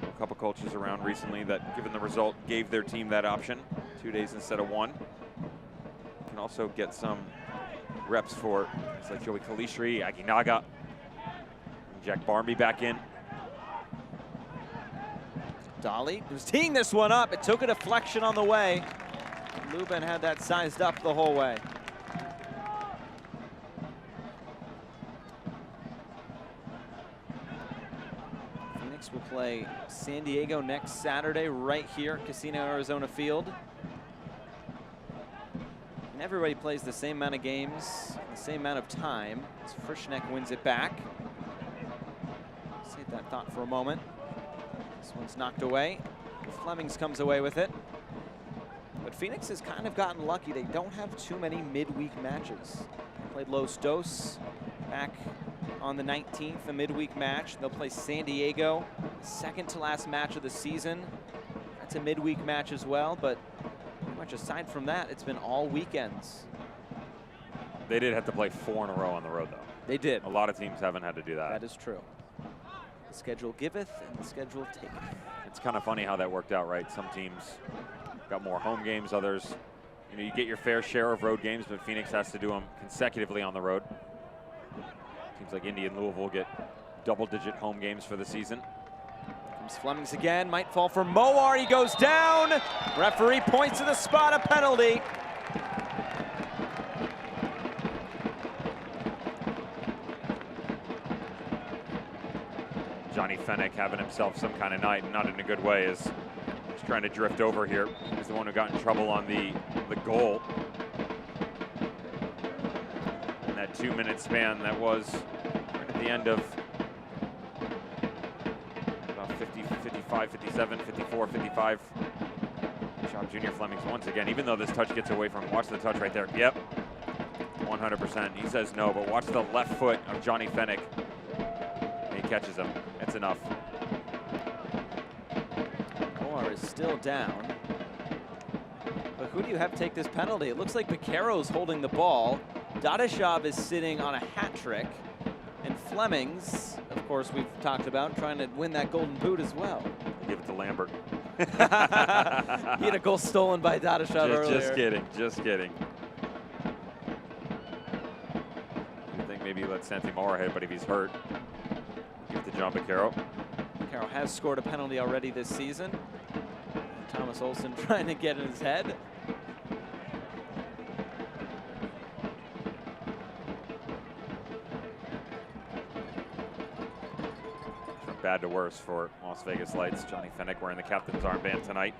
Speaker 2: A couple coaches around recently that, given the result, gave their team that option. 2 days instead of 1. You can also get some reps for guys like Joey Kalishri, Aginaga, and Jack Barmby back in.
Speaker 1: Dolly was teeing this one up. It took a deflection on the way. Lubin had that sized up the whole way. Phoenix will play San Diego next Saturday right here at Casino Arizona Field. And everybody plays the same amount of games, the same amount of time, as Frischneck wins it back. Save that thought for a moment. This one's knocked away. Flemings comes away with it. But Phoenix has kind of gotten lucky. They don't have too many midweek matches. They played Los Dos back on the 19th, a midweek match. They'll play San Diego, second to last match of the season. That's a midweek match as well, but pretty much aside from that, it's been all weekends.
Speaker 2: They did have to play 4 in a row on the road, though.
Speaker 1: They did.
Speaker 2: A lot of teams haven't had to do that.
Speaker 1: That is true. The schedule giveth and the schedule taketh.
Speaker 2: It's kind of funny how that worked out, right? Some teams got more home games, others, you get your fair share of road games, but Phoenix has to do them consecutively on the road. Teams like Indy and Louisville get double-digit home games for the season.
Speaker 1: Comes Flemings again, might fall for Mowar. He goes down. Referee points to the spot, a penalty.
Speaker 2: Johnny Fennick having himself some kind of night, not in a good way, is just trying to drift over here. He's the one who got in trouble on the goal. In that 2-minute span that was right at the end of about 50, 55, 57, 54, 55. Shot Junior Flemings once again, even though this touch gets away from him. Watch the touch right there. Yep, 100%. He says no, but watch the left foot of Johnny Fennick. He catches him. That's enough.
Speaker 1: Moore is still down. But who do you have take this penalty? It looks like Beccaro's holding the ball. Dadashov is sitting on a hat trick. And Flemings, of course, we've talked about trying to win that golden boot as well.
Speaker 2: Give it to Lambert.
Speaker 1: He had a goal stolen by Dadashov earlier.
Speaker 2: Just kidding, just kidding. I think maybe let Santi Moore ahead, but if he's hurt, give it to John Beccaro.
Speaker 1: Beccaro has scored a penalty already this season. Thomas Olsen trying to get in his head.
Speaker 2: From bad to worse for Las Vegas Lights. Johnny Fennick wearing the captain's armband tonight.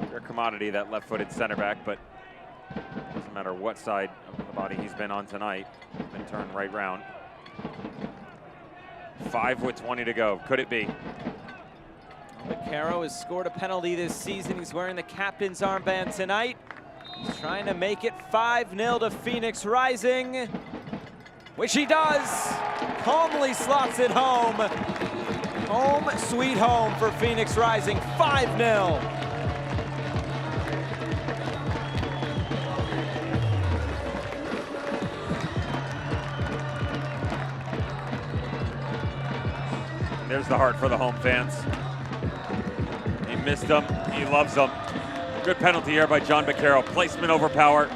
Speaker 2: They're a commodity, that left-footed center back, but doesn't matter what side of the body he's been on tonight. Been turned right round. 5 with 20 to go. Could it be?
Speaker 1: Vaquero has scored a penalty this season. He's wearing the captain's armband tonight. He's trying to make it 5-0 to Phoenix Rising, which he does. Calmly slots it home. Home sweet home for Phoenix Rising, 5-0.
Speaker 2: There's the heart for the home fans. He missed them. He loves them. Good penalty here by John Vaquero. Placement over power.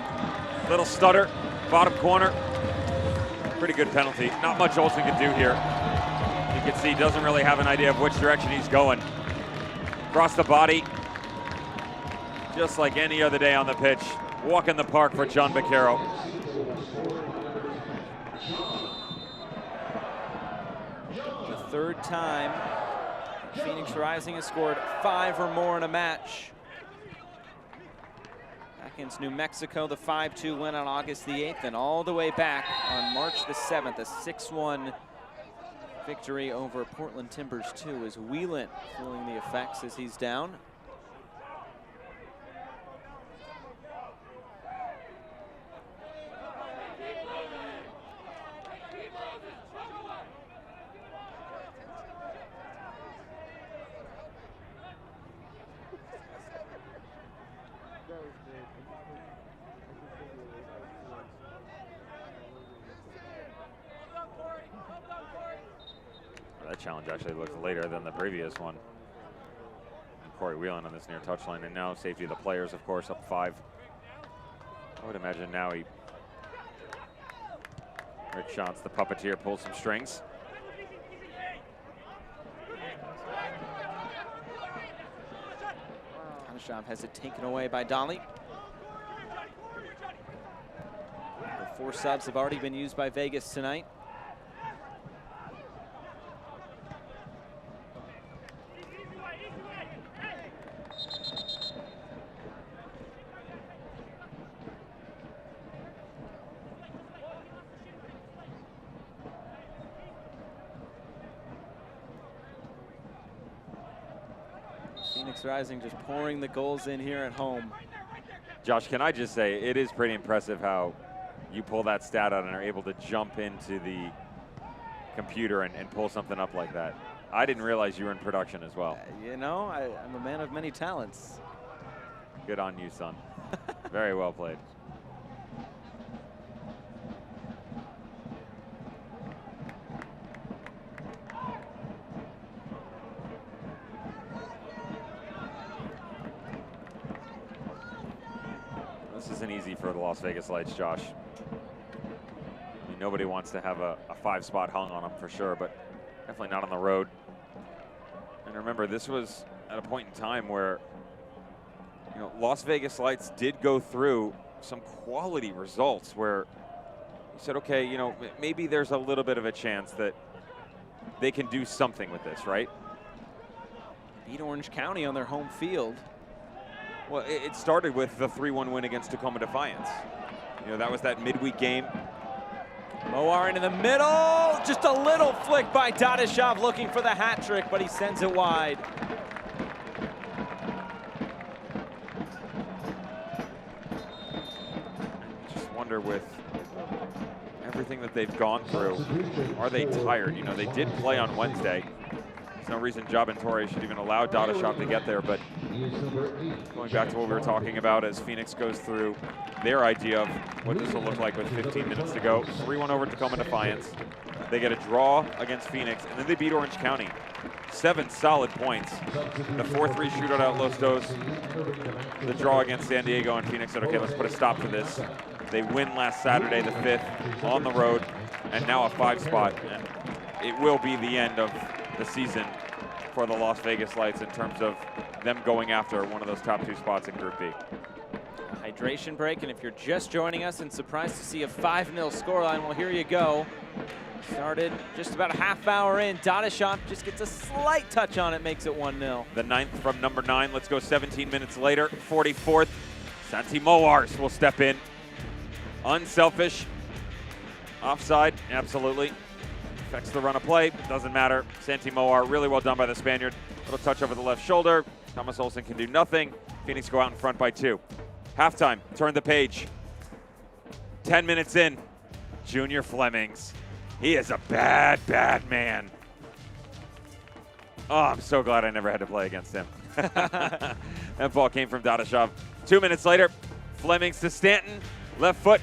Speaker 2: Little stutter. Bottom corner. Pretty good penalty. Not much Olsen can do here. You can see he doesn't really have an idea of which direction he's going. Across the body. Just like any other day on the pitch. Walk in the park for John Vaquero.
Speaker 1: Third time Phoenix Rising has scored 5 or more in a match. Back against New Mexico, the 5-2 win on August the 8th, and all the way back on March the 7th, a 6-1 victory over Portland Timbers 2 as Wheelan feeling the effects as he's down.
Speaker 2: That challenge actually looks later than the previous one. And Corey Whelan on this near touchline, and now safety of the players, of course, up 5. I would imagine now Rick Shantz, the puppeteer, pulls some strings.
Speaker 1: Kadashov has it taken away by Dolly. The 4 subs have already been used by Vegas tonight. Phoenix Rising just pouring the goals in here at home.
Speaker 2: Josh, can I just say, it is pretty impressive how you pull that stat out and are able to jump into the computer and pull something up like that. I didn't realize you were in production as well.
Speaker 1: You know, I'm a man of many talents.
Speaker 2: Good on you, son. Very well played. This isn't easy for the Las Vegas Lights, Josh. I mean, nobody wants to have a 5-spot hung on them for sure, but definitely not on the road. And remember, this was at a point in time where, you know, Las Vegas Lights did go through some quality results where you said, okay, you know, maybe there's a little bit of a chance that they can do something with this, right?
Speaker 1: Beat Orange County on their home field.
Speaker 2: Well, it started with the 3-1 win against Tacoma Defiance. You know, that was that midweek game.
Speaker 1: Moar into the middle. Just a little flick by Dadashov looking for the hat trick, but he sends it wide.
Speaker 2: I just wonder, with everything that they've gone through, are they tired? You know, they did play on Wednesday. There's no reason Jabin Torre should even allow Dadashov to get there, but going back to what we were talking about as Phoenix goes through their idea of what this will look like with 15 minutes to go. 3-1 over Tacoma Defiance. They get a draw against Phoenix, and then they beat Orange County. 7 solid points. The 4-3 shootout at Los Dos. The draw against San Diego, and Phoenix said, okay, let's put a stop to this. They win last Saturday, the 5th, on the road, and now a 5-spot. And it will be the end of the season for the Las Vegas Lights in terms of them going after one of those top 2 spots in Group B.
Speaker 1: I Hydration break, and if you're just joining us and surprised to see a 5-0 scoreline, well, here you go. Started just about a half hour in. Dadashov just gets a slight touch on it, makes it 1-0.
Speaker 2: The 9th from number 9. Let's go 17 minutes later. 44th. Santi Moars will step in. Unselfish. Offside, absolutely. Affects the run of play, doesn't matter. Santi Moar, really well done by the Spaniard. Little touch over the left shoulder. Thomas Olsen can do nothing. Phoenix go out in front by 2. Halftime, turn the page. 10 minutes in, Junior Flemings. He is a bad, bad man. Oh, I'm so glad I never had to play against him. That ball came from Dadashov. 2 minutes later, Flemings to Stanton. Left foot,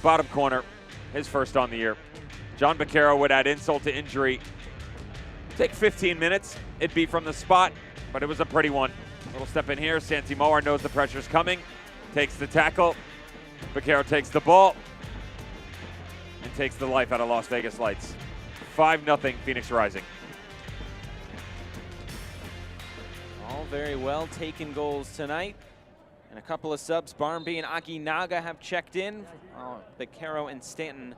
Speaker 2: bottom corner. His first on the year. John Baccaro would add insult to injury. Take 15 minutes. It'd be from the spot, but it was a pretty one. Little step in here. Santi Moar knows the pressure's coming. Takes the tackle. Baccaro takes the ball and takes the life out of Las Vegas Lights. 5-0 Phoenix Rising.
Speaker 1: All very well taken goals tonight. And a couple of subs. Barmby and Aginaga have checked in. Baccaro and Stanton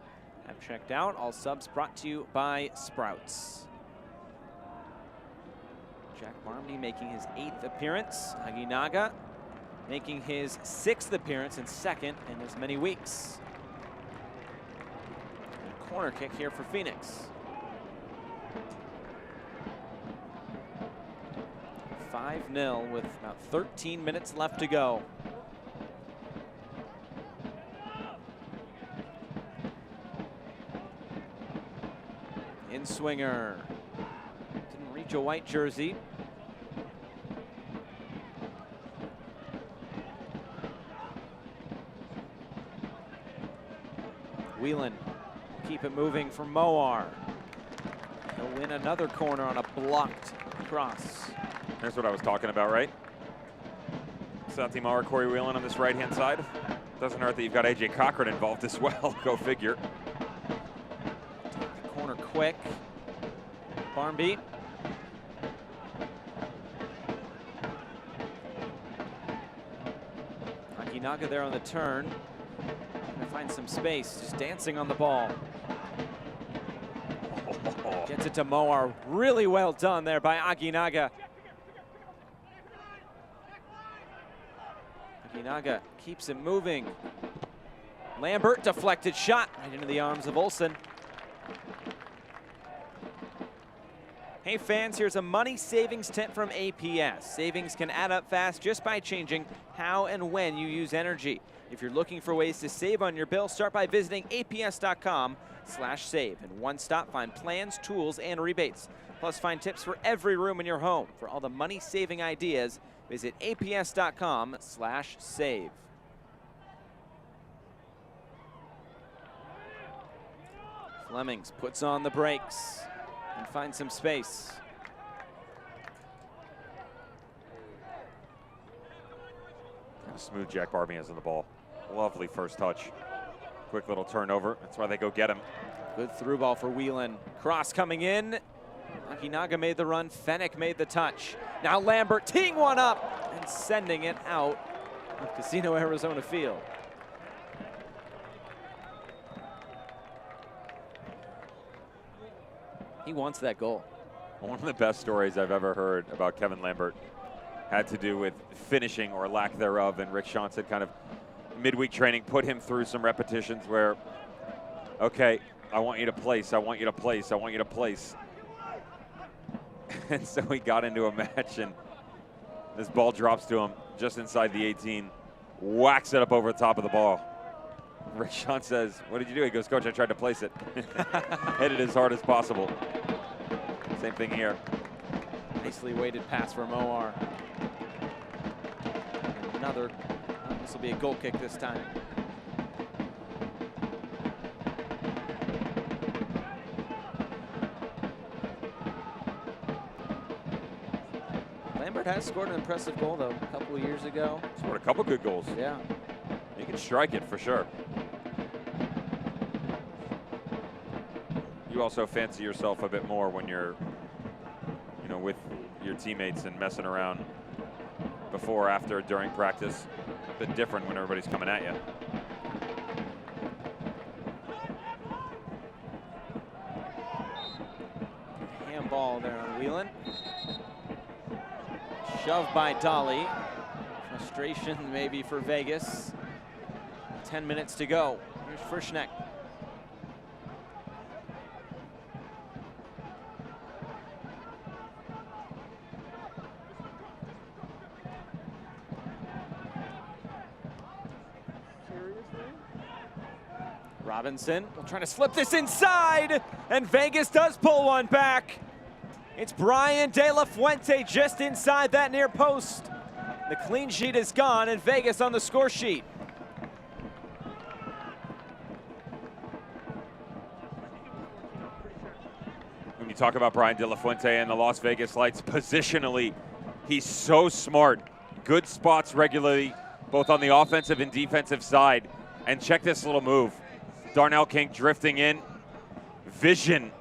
Speaker 1: have checked out. All subs brought to you by Sprouts. Jack Barmby making his 8th appearance. Aginaga making his 6th appearance and 2nd in as many weeks. And corner kick here for Phoenix. 5-0 with about 13 minutes left to go. In swinger. Didn't reach a white jersey. Whelan, keep it moving for Moar. He'll win another corner on a blocked cross.
Speaker 2: Here's what I was talking about, right? Santi Moar, Corey Whelan on this right-hand side. Doesn't hurt that you've got AJ Cochran involved as well. Go figure.
Speaker 1: Take the corner quick. Barmby. Aginaga there on the turn. Gonna find some space, just dancing on the ball. Gets it to Moar. Really well done there by Aginaga. Aginaga keeps it moving. Lambert, deflected shot right into the arms of Olsen. Hey fans, here's a money savings tip from APS. Savings can add up fast just by changing how and when you use energy. If you're looking for ways to save on your bill, start by visiting aps.com/save. In one stop, find plans, tools, and rebates. Plus, find tips for every room in your home. For all the money-saving ideas, visit aps.com/save. Flemings puts on the brakes and finds some space.
Speaker 2: Kind of smooth Jack Barmby has on the ball. Lovely first touch. Quick little turnover. That's why they go get him.
Speaker 1: Good through ball for Whelan. Cross coming in. Aginaga made the run. Fennick made the touch. Now Lambert teeing one up and sending it out of Casino Arizona Field. He wants that goal.
Speaker 2: One of the best stories I've ever heard about Kevin Lambert had to do with finishing or lack thereof, and Rick Schantz had kind of midweek training put him through some repetitions where, okay, I want you to place, I want you to place, I want you to place. And so he got into a match, and this ball drops to him just inside the 18, whacks it up over the top of the ball. Rick Schantz says, what did you do? He goes, Coach, I tried to place it. Hit it as hard as possible. Same thing here.
Speaker 1: Nicely weighted pass for Moar. Another, this will be a goal kick this time. Lambert has scored an impressive goal, though, a couple of years ago.
Speaker 2: Scored a couple good goals.
Speaker 1: Yeah.
Speaker 2: He can strike it for sure. You also fancy yourself a bit more when you're, you know, with your teammates and messing around before, after, during practice. bit different when everybody's coming at you.
Speaker 1: Handball there on Whelan. Shoved by Dolly. Frustration maybe for Vegas. 10 minutes to go. Here's Frischneck. Robinson will try to slip this inside, and Vegas does pull one back. It's Brian De La Fuente just inside that near post. The clean sheet is gone, and Vegas on the score sheet.
Speaker 2: When you talk about Brian De La Fuente and the Las Vegas Lights, positionally, he's so smart. Good spots regularly, both on the offensive and defensive side. And check this little move. Darnell King drifting in. Vision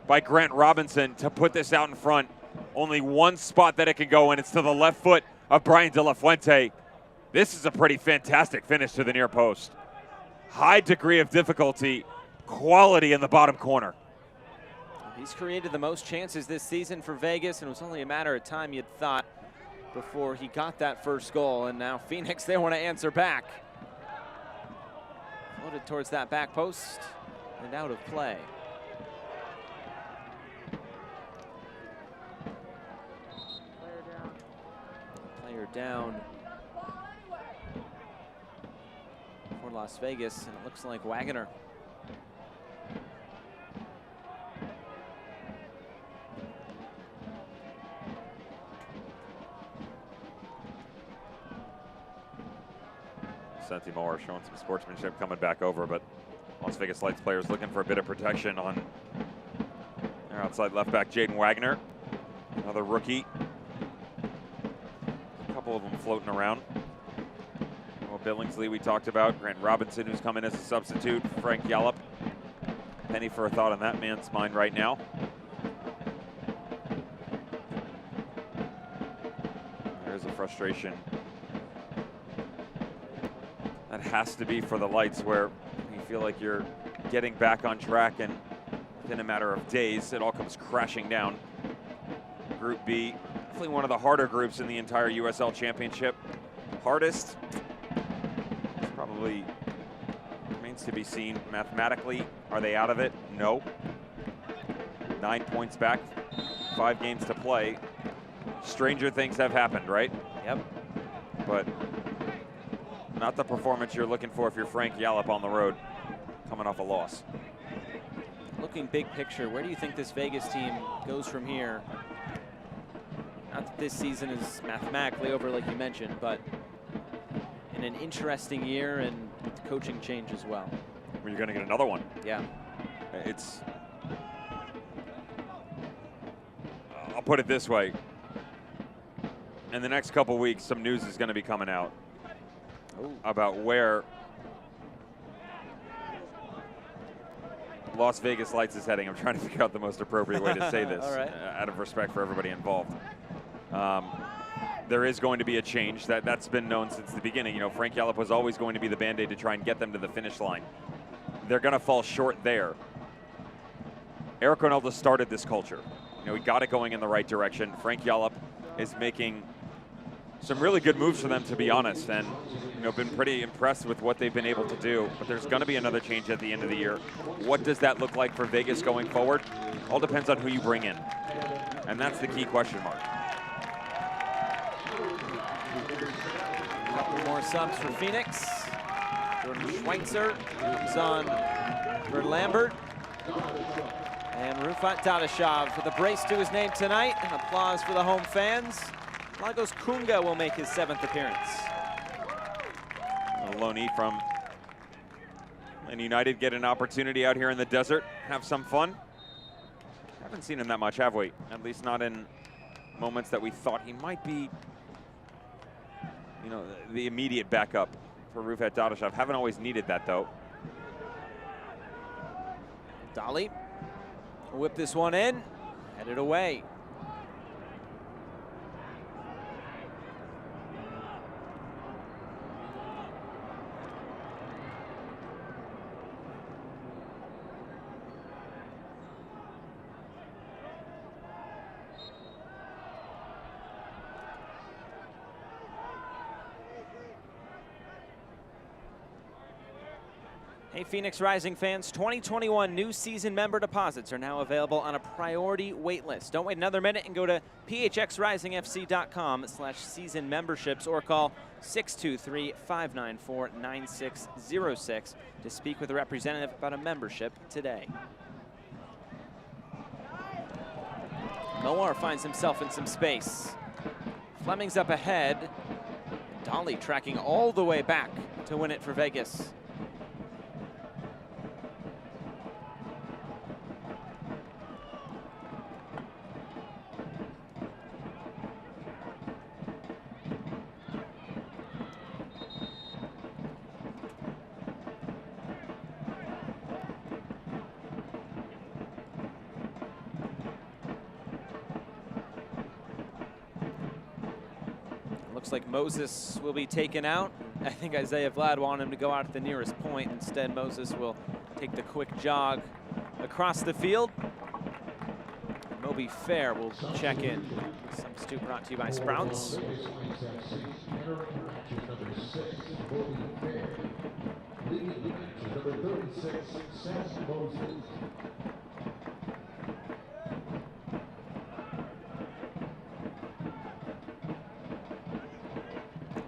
Speaker 2: by Grant Robinson to put this out in front. Only one spot that it can go in. It's to the left foot of Brian De La Fuente. This is a pretty fantastic finish to the near post. High degree of difficulty, quality in the bottom corner.
Speaker 1: He's created the most chances this season for Vegas, and it was only a matter of time, you'd thought, before he got that first goal. And now Phoenix, they want to answer back. Floated towards that back post and out of play. Player down for Las Vegas, and it looks like Wagner.
Speaker 2: Senti Moore showing some sportsmanship coming back over, but Las Vegas Lights players looking for a bit of protection on their outside left back, Jaden Wagner, another rookie. A couple of them floating around. Well, Billingsley we talked about, Grant Robinson who's come in as a substitute, Frank Yallop. Penny for a thought on that man's mind right now. There's a frustration. That has to be for the Lights, where you feel like you're getting back on track, and within a matter of days, it all comes crashing down. Group B, definitely one of the harder groups in the entire USL Championship. Hardest, probably remains to be seen. Mathematically, are they out of it? No. 9 points back, 5 games to play. Stranger things have happened, right?
Speaker 1: Yep.
Speaker 2: But not the performance you're looking for if you're Frank Yallop on the road, coming off a loss.
Speaker 1: Looking big picture, where do you think this Vegas team goes from here? Not that this season is mathematically over, like you mentioned, but in an interesting year and coaching change as well.
Speaker 2: Well, you're going to get another one.
Speaker 1: Yeah.
Speaker 2: It's, I'll put it this way. In the next couple weeks, some news is going to be coming out about where Las Vegas Lights is heading. I'm trying to figure out the most appropriate way to say this out of respect for everybody involved. There is going to be a change. That's been known since the beginning. You know, Frank Yallop was always going to be the Band-Aid to try and get them to the finish line. They're going to fall short there. Eric Ronaldo started this culture. You know, he got it going in the right direction. Frank Yallop is making some really good moves for them, to be honest, and been pretty impressed with what they've been able to do. But there's going to be another change at the end of the year. What does that look like for Vegas going forward? All depends on who you bring in, and that's the key question mark.
Speaker 1: A couple more subs for Phoenix. Jordan Schweitzer comes on for Lambert. And Rufat Dadashov with a brace to his name tonight. And applause for the home fans. Lagos Kunga will make his 7th appearance.
Speaker 2: A loanee from Man United get an opportunity out here in the desert, have some fun. Haven't seen him that much, have we? At least not in moments that we thought he might be, the immediate backup for Rufat Dadashov. Haven't always needed that, though.
Speaker 1: Dolly will whip this one in, headed away. Hey, Phoenix Rising fans, 2021 new season member deposits are now available on a priority wait list. Don't wait another minute and go to phxrisingfc.com/season memberships or call 623-594-9606 to speak with a representative about a membership today. Moar finds himself in some space. Fleming's up ahead. Dolly tracking all the way back to win it for Vegas. Looks like Moses will be taken out. I think Isaiah Vlad wanted him to go out at the nearest point. Instead, Moses will take the quick jog across the field. Moby Fair will check in. Substitute brought to you by Sprouts.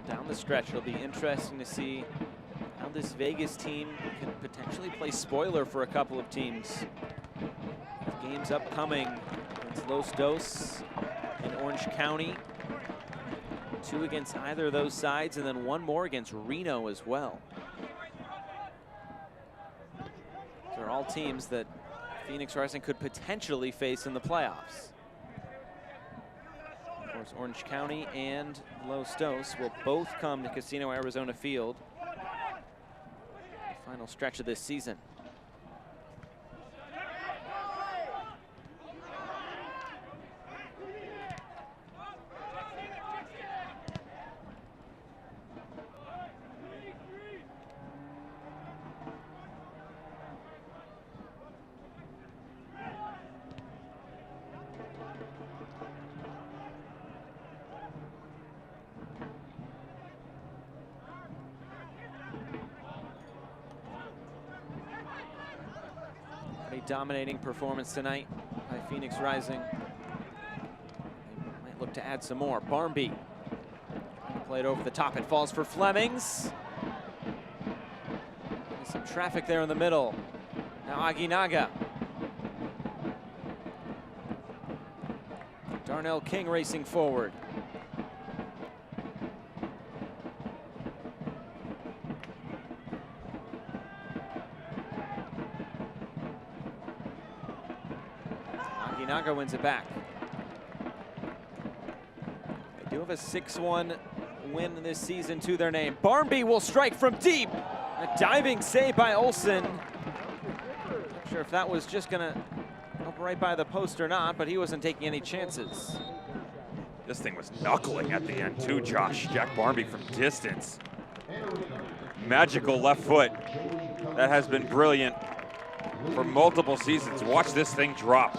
Speaker 1: Down the stretch, it'll be interesting to see how this Vegas team can potentially play spoiler for a couple of teams. Games upcoming against Los Dos in Orange County. 2 against either of those sides, and then 1 more against Reno as well. They're all teams that Phoenix Rising could potentially face in the playoffs. Of course, Orange County and Los Dos will both come to Casino Arizona Field. The final stretch of this season. Dominating performance tonight by Phoenix Rising. They might look to add some more. Barmby played over the top. It falls for Flemings. There's some traffic there in the middle. Now Aguinaga. Darnell King racing forward. Aguinaga wins it back. They do have a 6-1 win this season to their name. Barmby will strike from deep. A diving save by Olsen. Not sure if that was just gonna up right by the post or not, but he wasn't taking any chances.
Speaker 2: This thing was knuckling at the end too, Josh. Jack Barmby from distance. Magical left foot. That has been brilliant for multiple seasons. Watch this thing drop.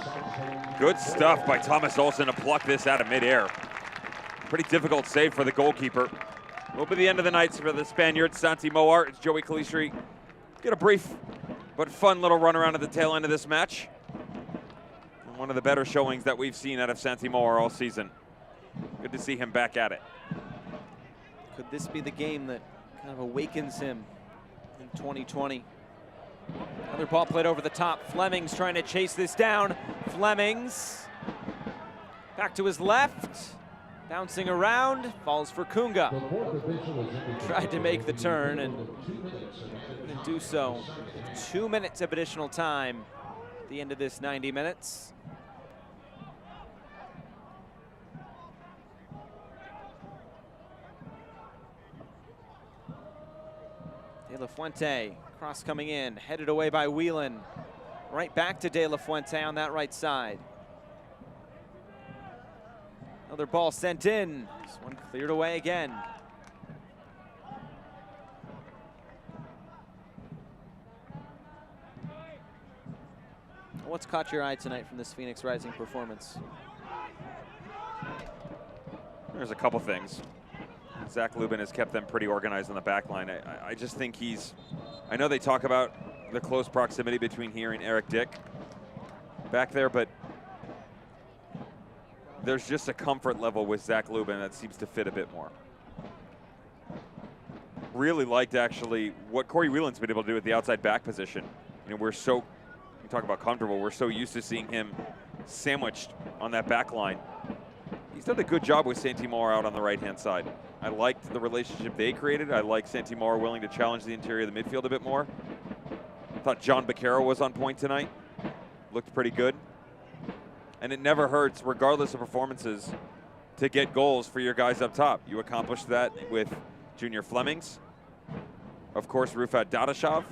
Speaker 2: Good stuff by Thomas Olsen to pluck this out of midair. Pretty difficult save for the goalkeeper. Will be the end of the night for the Spaniard, Santi Moar. It's Joey Calistri. Get a brief but fun little run around at the tail end of this match. One of the better showings that we've seen out of Santi Moar all season. Good to see him back at it.
Speaker 1: Could this be the game that kind of awakens him in 2020? Another ball played over the top. Flemings trying to chase this down. Flemings back to his left. Bouncing around, falls for Kunga. Tried to make the turn and couldn't do so. 2 minutes of additional time at the end of this 90 minutes. De La Fuente, cross coming in, headed away by Whelan. Right back to De La Fuente on that right side. Another ball sent in. This one cleared away again. What's caught your eye tonight from this Phoenix Rising performance?
Speaker 2: There's a couple things. Zach Lubin has kept them pretty organized on the back line. I just think I know they talk about the close proximity between he and Eric Dick back there, but there's just a comfort level with Zach Lubin that seems to fit a bit more. Really liked actually what Corey Whelan's been able to do at the outside back position. You know, you talk about comfortable, we're so used to seeing him sandwiched on that back line. He's done a good job with Santimore out on the right-hand side. I liked the relationship they created. I like Santimore willing to challenge the interior of the midfield a bit more. I thought John Baccaro was on point tonight. Looked pretty good. And it never hurts, regardless of performances, to get goals for your guys up top. You accomplished that with Junior Flemings. Of course, Rufat Dadashov.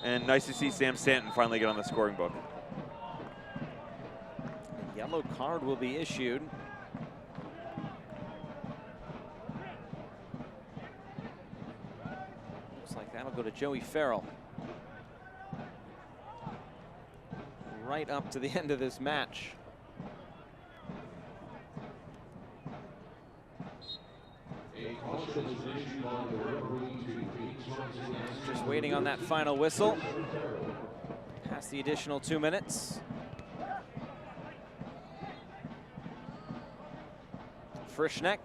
Speaker 2: And nice to see Sam Stanton finally get on the scoring book.
Speaker 1: A yellow card will be issued. Looks like that'll go to Joey Farrell. Right up to the end of this match. Just waiting on that final whistle. Past the additional 2 minutes. Frischneck.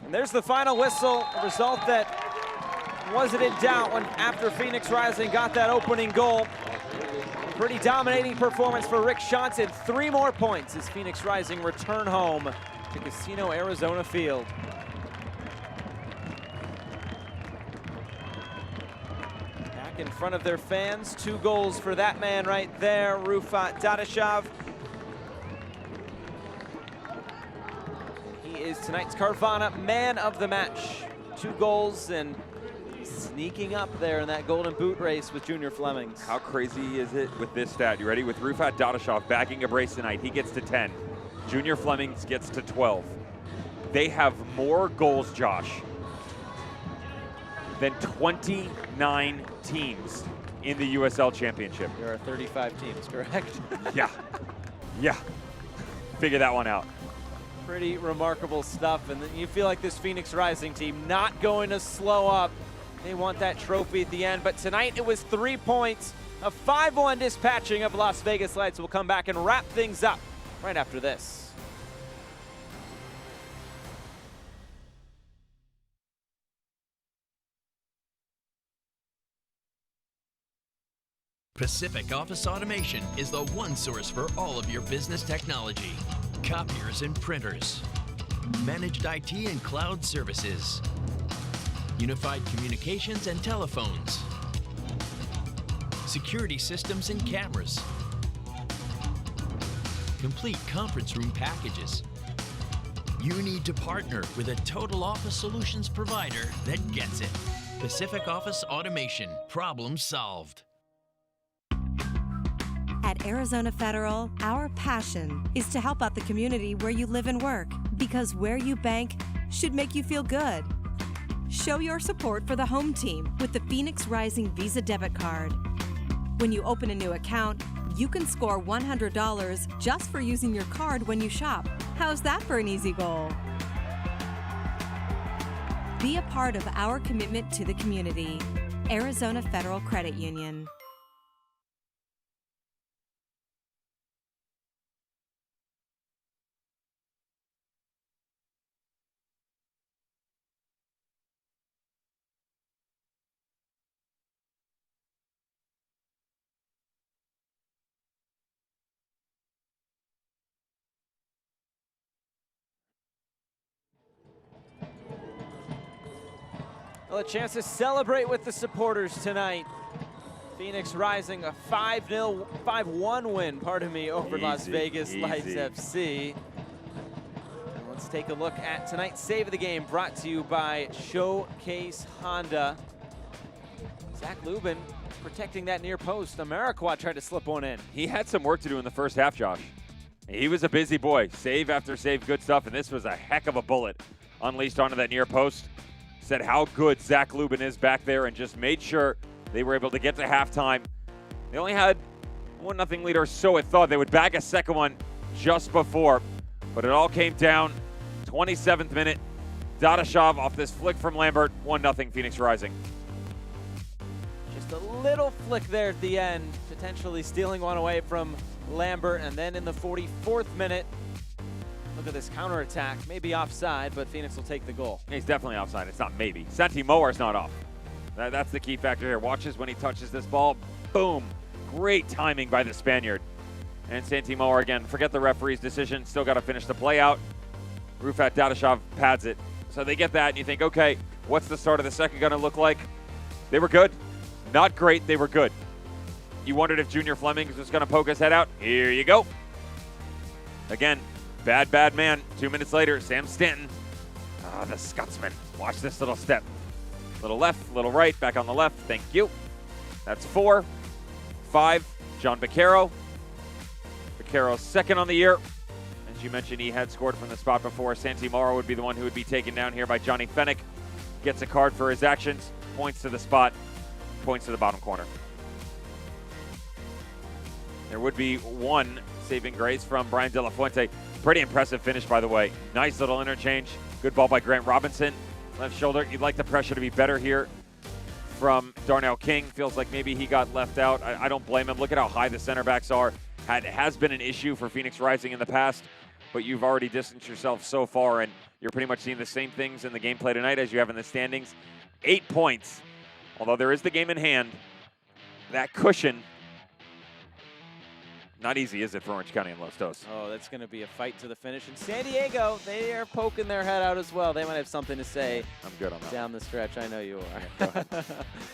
Speaker 1: And there's the final whistle, a result that wasn't in doubt when after Phoenix Rising got that opening goal. Pretty dominating performance for Rick Shantz, and 3 more points as Phoenix Rising return home to Casino Arizona Field. Back in front of their fans, 2 goals for that man right there, Rufat Dadashov. He is tonight's Carvana man of the match. 2 goals and sneaking up there in that golden boot race with Junior Flemings.
Speaker 2: How crazy is it with this stat? You ready? With Rufat Dadashov bagging a brace tonight, he gets to 10. Junior Flemings gets to 12. They have more goals, Josh, than 29 teams in the USL Championship.
Speaker 1: There are 35 teams, correct?
Speaker 2: Yeah. Yeah. Figure that one out.
Speaker 1: Pretty remarkable stuff, and you feel like this Phoenix Rising team not going to slow up. They want that trophy at the end, but tonight it was 3 points, a 5-1 dispatching of Las Vegas Lights. We'll come back and wrap things up right after this.
Speaker 9: Pacific Office Automation is the one source for all of your business technology. Copiers and printers, managed IT and cloud services, unified communications and telephones, security systems and cameras, complete conference room packages. You need to partner with a total office solutions provider that gets it. Pacific Office Automation, problem solved.
Speaker 3: At Arizona Federal, our passion is to help out the community where you live and work, because where you bank should make you feel good. Show your support for the home team with the Phoenix Rising Visa debit card. When you open a new account, you can score $100 just for using your card when you shop. How's that for an easy goal? Be a part of our commitment to the community. Arizona Federal Credit Union.
Speaker 1: Well, a chance to celebrate with the supporters tonight. Phoenix Rising a 5-1 win, over Las Vegas Lights FC. And let's take a look at tonight's save of the game, brought to you by Showcase Honda. Zach Lubin protecting that near post. Amarikwa tried to slip one in.
Speaker 2: He had some work to do in the first half, Josh. He was a busy boy. Save after save, good stuff, and this was a heck of a bullet unleashed onto that near post. Said how good Zach Lubin is back there and just made sure they were able to get to halftime. They only had 1-0 lead, or so it thought. They would bag a second one just before. But it all came down. 27th minute. Dadashov off this flick from Lambert. 1-0 Phoenix Rising.
Speaker 1: Just a little flick there at the end, potentially stealing one away from Lambert. And then in the 44th minute, look at this counterattack. Maybe offside, but Phoenix will take the goal.
Speaker 2: He's definitely offside. It's not maybe. Santi Moar's not off. That's the key factor here. Watches when he touches this ball. Boom. Great timing by the Spaniard. And Santi Moar again. Forget the referee's decision. Still got to finish the play out. Rufat Dadashov pads it. So they get that, and you think, okay, what's the start of the second going to look like? They were good. Not great. They were good. You wondered if Junior Flemings was going to poke his head out. Here you go. Again, bad man. 2 minutes later, Sam Stanton. Ah, the Scotsman. Watch this little step. Little left, little right, back on the left. Thank you. That's 4. 5, John Beccaro. Beccaro's second on the year. As you mentioned, he had scored from the spot before. Santi Moar would be the one who would be taken down here by Johnny Fennick. Gets a card for his actions. Points to the spot. Points to the bottom corner. There would be one saving grace from Brian De La Fuente. Pretty impressive finish, by the way. Nice little interchange. Good ball by Grant Robinson. Left shoulder. You'd like the pressure to be better here from Darnell King. Feels like maybe he got left out. I don't blame him. Look at how high the center backs are. Has been an issue for Phoenix Rising in the past, but you've already distanced yourself so far, and you're pretty much seeing the same things in the gameplay tonight as you have in the standings. 8 points. Although there is the game in hand, that cushion, not easy, is it, for Orange County and Los Dos?
Speaker 1: Oh, that's going to be a fight to the finish. And San Diego, they are poking their head out as well. They might have something to say.
Speaker 2: I'm good on that.
Speaker 1: Down the stretch. I know you are.
Speaker 2: Go ahead.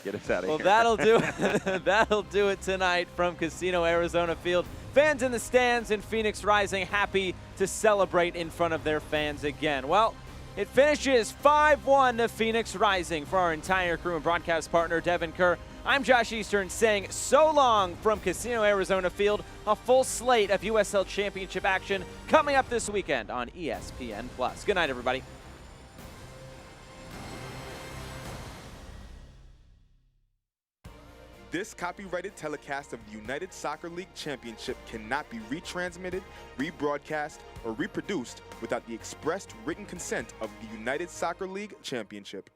Speaker 2: Get us out of
Speaker 1: well,
Speaker 2: here.
Speaker 1: that'll do it. That'll do it tonight from Casino Arizona Field. Fans in the stands in Phoenix Rising happy to celebrate in front of their fans again. Well, it finishes 5-1 to Phoenix Rising. For our entire crew and broadcast partner, Devin Kerr, I'm Josh Eastern saying so long from Casino Arizona Field. A full slate of USL Championship action coming up this weekend on ESPN+. Good night, everybody.
Speaker 17: This copyrighted telecast of the United Soccer League Championship cannot be retransmitted, rebroadcast, or reproduced without the expressed written consent of the United Soccer League Championship.